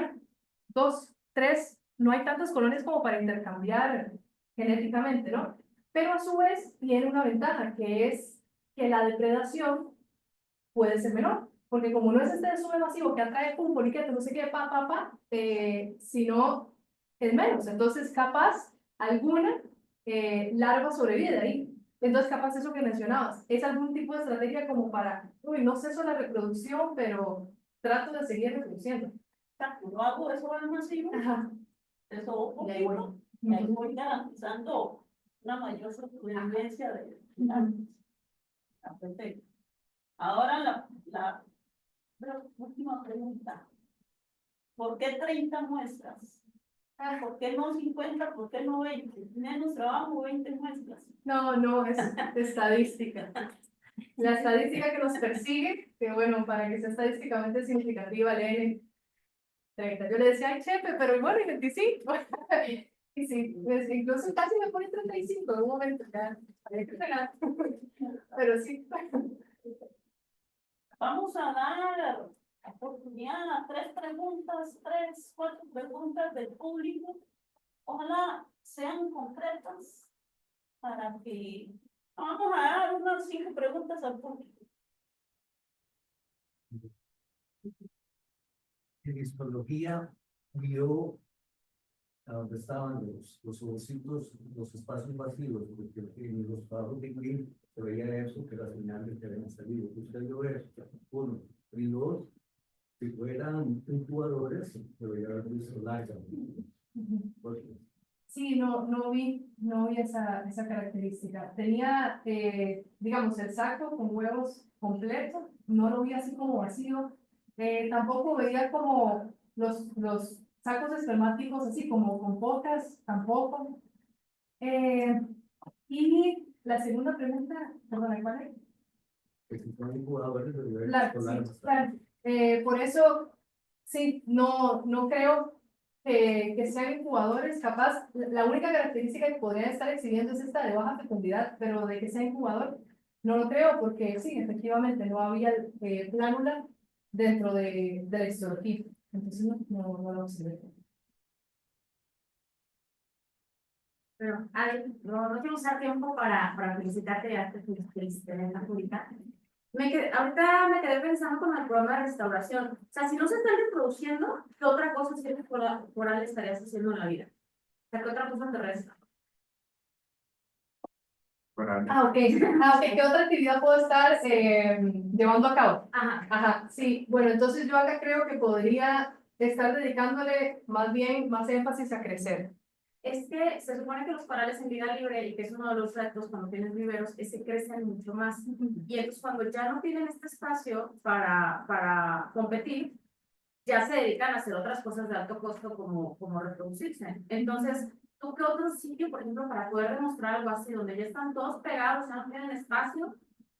2, 3, no hay tantas colonias como para intercambiar genéticamente, ¿no? Pero a su vez tiene una ventaja, que es que la depredación puede ser menor, porque como no es este desove masivo que atrae pum, poliquete, no sé qué, sino es menos. Entonces, capaz alguna larva sobrevive de ahí. Entonces, capaz eso que mencionabas, es algún tipo de estrategia como para, uy, no ceso la reproducción, pero trato de seguir reproduciendo. No hago eso al masivo, Ajá. eso Y ahí voy. poquito, y ahí voy garantizando una mayor supervivencia de perfecto. Ahora la última pregunta. ¿Por qué 30 muestras? ¿Por qué no 50? ¿Por qué no 20? Menos trabajo, 20 muestras. No, no, es estadística. La estadística que nos persigue, que bueno, para que sea estadísticamente significativa, leen 30. Yo le decía, ay, chepe, pero bueno, y 25. Y sí, pues, incluso casi me pone 35 en un momento, ya, había que frenar. Pero sí. Vamos a dar oportunidad a 3 preguntas, 3, 4 preguntas del público. Ojalá sean concretas para que vamos a dar unas 5 preguntas al público. en histología vio a donde estaban los ovocitos, los espacios vacíos, porque en los trabajos de Green se veía eso, que era señal de que habían salido. Usted vio eso, uno. Y dos, si fueran incubadores, se veía haber visto larga. Sí, no vi esa característica. Tenía, digamos, el saco con huevos completo, no lo vi así como vacío. Tampoco veía como los sacos espermáticos así como con pocas, tampoco. Y la segunda pregunta, perdón, ¿cuál es? Que si fueran incubadores, se veía haber Claro, visto sí, largas. claro. Por eso, sí, no creo que sean incubadores. Capaz, la única característica que podrían estar exhibiendo es esta de baja fecundidad, pero de que sea incubador, no lo creo, porque sí, efectivamente, no había plánula dentro de la histología. Entonces, no lo observé. Pero, no quiero usar tiempo para felicitarte, ya te felicité en la pública. Ahorita me quedé pensando con el programa de restauración. O sea, si no se están reproduciendo, ¿qué otra cosa oral estarías haciendo en la vida? O sea, ¿qué otra cosa te resta? Ok. ¿Qué otra actividad puedo estar llevando a cabo? Ajá. Sí. Bueno, entonces yo acá creo que podría estar dedicándole más énfasis a crecer. Es que se supone que los corales en vida libre, y que es uno de los retos cuando tienes viveros, es que crecen mucho más. Y entonces cuando ya no tienen este espacio para competir, ya se dedican a hacer otras cosas de alto costo como reproducirse. Entonces, ¿tú qué otro sitio, por ejemplo, para poder demostrar algo así, donde ya están todos pegados, ya no tienen espacio,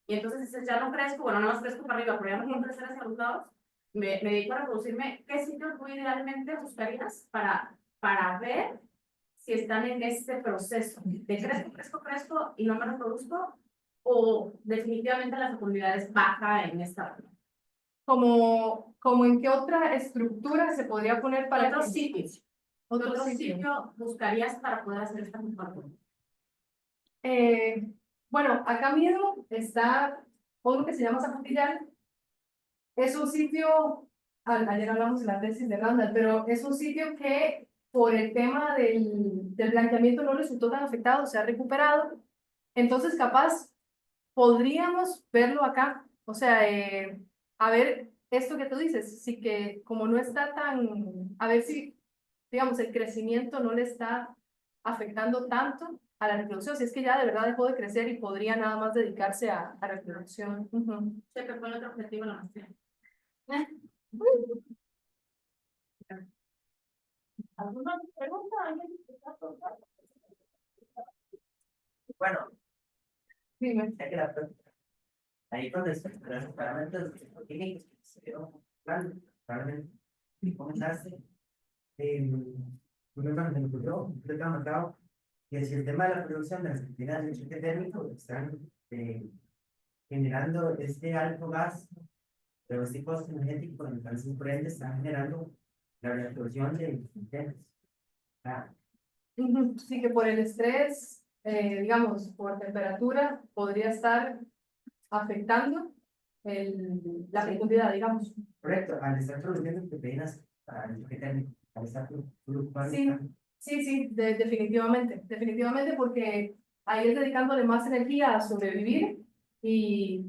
y entonces dices, ya no crezco, bueno, nada más crezco para arriba, pero ya no puedo crecer hacia los lados, me dedico a reproducirme? ¿Qué sitio tú idealmente buscarías para ver si están en este proceso de crezco y no me reproduzco, o definitivamente la fecundidad es baja en esta región? Como en qué otra estructura se podría poner para Otros que- sitios. ¿Qué Otro otro sitio. sitio buscarías para poder hacer esta comparación? Bueno, acá mismo está otro que se llama Zapotillar. Es un sitio, ayer hablamos de la tesis de Randall, pero es un sitio que por el tema del blanqueamiento no resultó tan afectado, se ha recuperado. Entonces, capaz, podríamos verlo acá. O sea, a ver esto que tú dices, sí que como no está tan, a ver si, digamos, el crecimiento no le está afectando tanto a la reproducción, si es que ya de verdad dejó de crecer y podría nada más dedicarse a reproducción. Sé que fue el otro objetivo de la maestría. ¿Alguna pregunta? ¿Alguien está preguntando? Bueno, Dime. ya que la pregunta. Ahí donde se los parámetros químicos que se vieron claramente, y comentaste, un tema que me ocurrió, usted ha marcado, que si el tema de la producción de las actividades de choque térmico están generando este alto gas, pero este costo energético, entonces por ende están generando la reabsorción de genes. Sí, que por el estrés, digamos, por temperatura, podría estar afectando la fecundidad, digamos. Correcto, al estar produciendo proteínas para el choque térmico, al estar Sí, definitivamente, porque ahí es dedicándole más energía a sobrevivir y,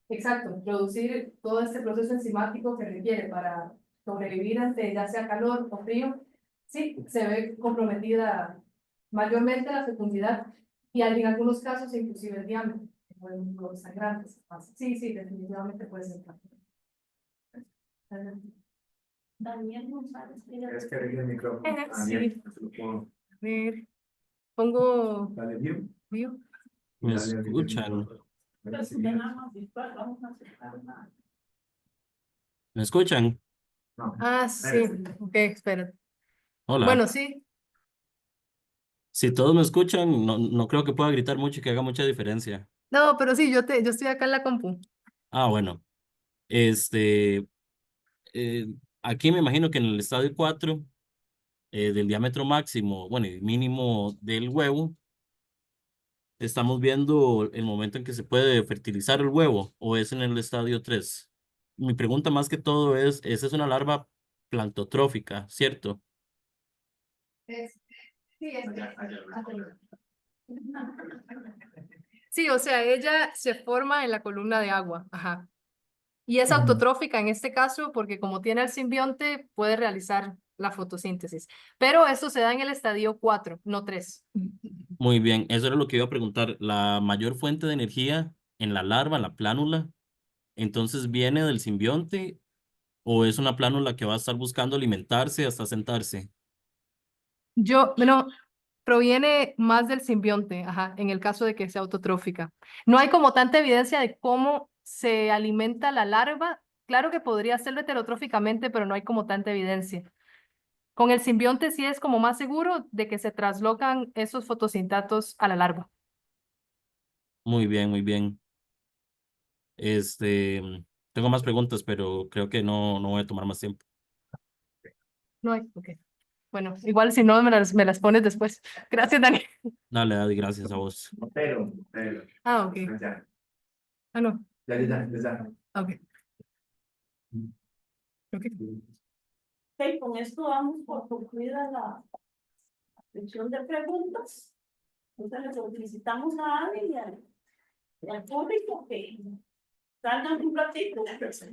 exacto, producir todo este proceso enzimático que requiere para sobrevivir ante ya sea calor o frío. Sí, se ve comprometida mayormente la fecundidad y en algunos casos inclusive el diámetro, que pueden ser sangrantes. Sí, definitivamente puede ser. Daniel González. Es que abrir el micrófono. Sí. Se lo puedo- A ver, pongo Dale, view. view. ¿Me Dale, abrir el escuchan? micrófono. Pero si tenemos virtual, vamos a aceptar una. ¿Me escuchan? No. Sí, ok, espera. Hola. Bueno, sí, Si todos me escuchan, no creo que pueda gritar mucho y que haga mucha diferencia. no, pero sí, yo estoy acá en la compu. Bueno. Este, eh, aquí me imagino que en el estadio 4, del diámetro máximo, bueno, y mínimo del huevo, estamos viendo el momento en que se puede fertilizar el huevo, o es en el estadio 3. Mi pregunta más que todo es, ¿esa es una larva planctotrófica, ¿cierto? Sí, Allá, allá, sí, o sea, ella se forma en la columna de agua, ajá. Y es Ujú. autotrófica en este caso porque como tiene el simbionte puede realizar la fotosíntesis. Pero esto se da en el estadio 4, no 3. Muy bien, eso era lo que iba a preguntar. La mayor fuente de energía en la larva, la plánula, entonces viene del simbionte o es una plánula que va a estar buscando alimentarse hasta sentarse. Bueno, proviene más del simbionte, ajá, en el caso de que sea autotrófica. No hay como tanta evidencia de cómo se alimenta la larva. Claro que podría hacerlo heterotróficamente, pero no hay como tanta evidencia. Con el simbionte sí es como más seguro de que se traslocan esos fotosintatos a la larva. Muy bien, muy bien. Este, tengo más preguntas, pero creo que no voy a tomar más tiempo. No hay, ok. Bueno, igual si no me las pones después. Gracias, Dani. Dale, Adi, gracias a vos. pero, Ah, ok. ya, Ah, no. ya. Ok. Ok. Ok, con esto damos por concluida la sección de preguntas. Entonces, le solicitamos a Ani y al público que salgan un ratito.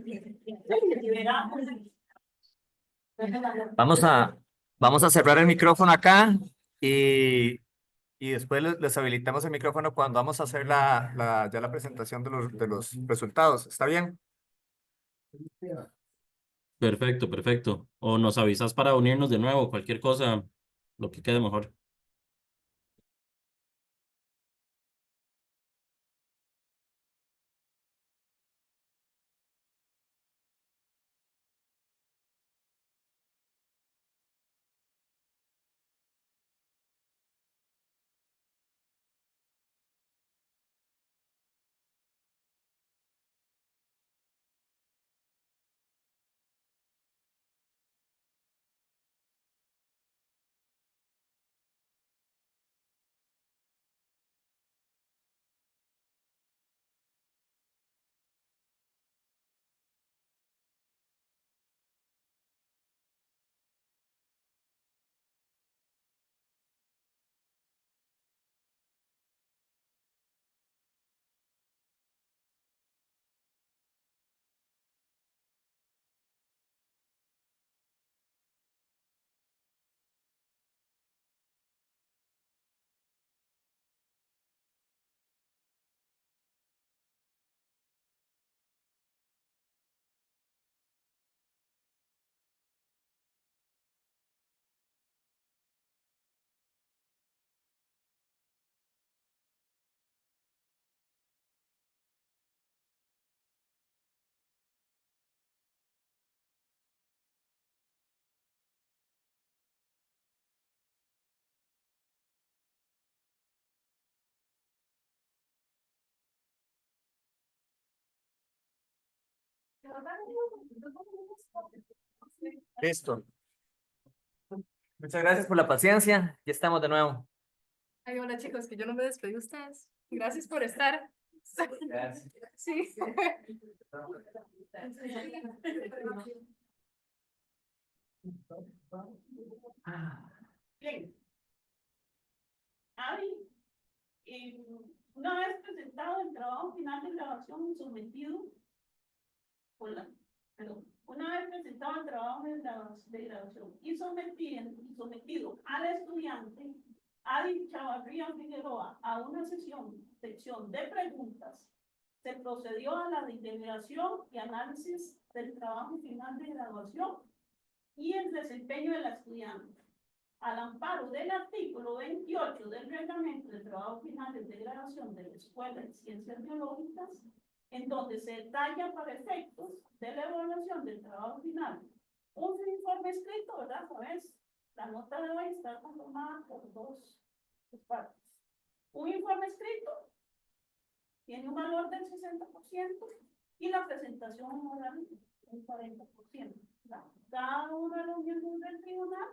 Y liberamos. Vamos a cerrar el micrófono acá y después les habilitamos el micrófono cuando vamos a hacer ya la presentación de los resultados. ¿Está bien? Perfecto, perfecto. O nos avisas para unirnos de nuevo, cualquier cosa, lo que quede mejor. Listo. Muchas gracias por la paciencia. Ya estamos de nuevo. Ay, hola chicos, que yo no me despedí de ustedes. Gracias por estar. Gracias. Sí. Bien. Ari, una vez presentado el trabajo final de grabación y sometido, una vez presentado el trabajo de grabación y sometido al estudiante Adi Chavarría Figueroa a una sección de preguntas, se procedió a la deliberación y análisis del trabajo final de graduación y el desempeño del estudiante. Al amparo del artículo 28 del reglamento de trabajo final de graduación de la Escuela de Ciencias Biológicas, en donde se detalla para efectos de la evaluación del trabajo final un informe escrito, ¿verdad? ¿Sabes? La nota de hoy está conformada por dos partes. Un informe escrito tiene un valor del 60% y la presentación oral un 40%. Cada uno de los miembros del tribunal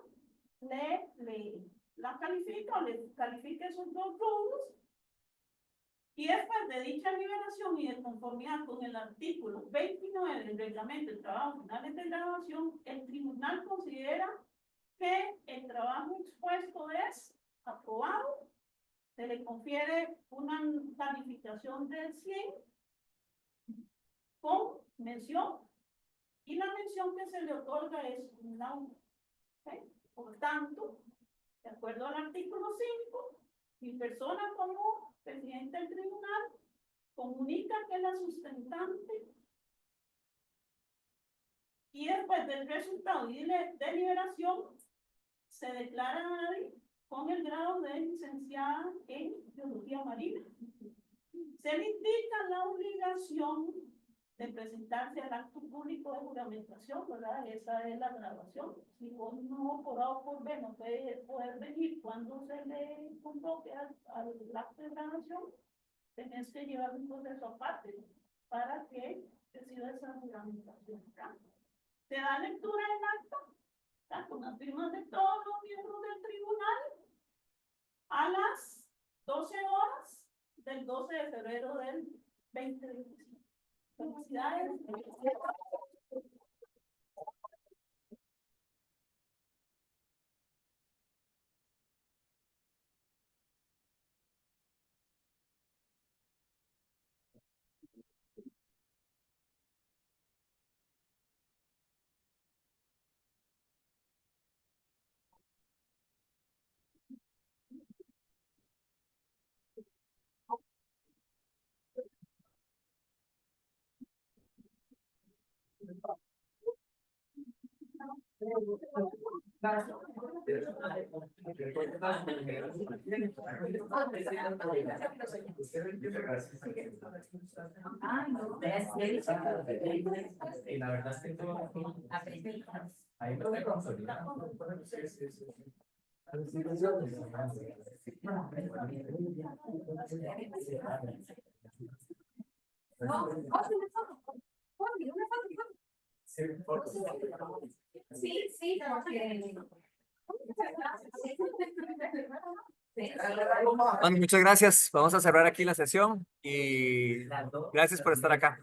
la califica o le califica esos dos rubros y después de dicha liberación y de conformidad con el artículo 29 del reglamento de trabajo finales de graduación, el tribunal considera que el trabajo expuesto es aprobado, se le confiere una calificación del 100 con mención, y la mención que se le otorga es un laudo. ¿Ok? Por tanto, de acuerdo al artículo 5, mi persona como presidente del tribunal comunica que la sustentante, y después del resultado y de liberación se declara a Adri con el grado de licenciada en biología marina. Se le indica la obligación de presentarse al acto público de juramentación, ¿verdad? Esa es la graduación. Si vos no, por A o por B, no puede poder venir cuando se le convoque al acto de graduación, tenés que llevar un proceso aparte para que decida esa juramentación. ¿Verdad? Se da lectura del acta, ¿verdad? Con las firmas de todos los miembros del tribunal a las 12 horas del 12 de febrero del 2025. Felicidades. Y la verdad es que todo ahí no me consolidamos. Sí, sí, porque... Bueno, muchas gracias. Vamos a cerrar aquí la sesión y gracias por estar acá.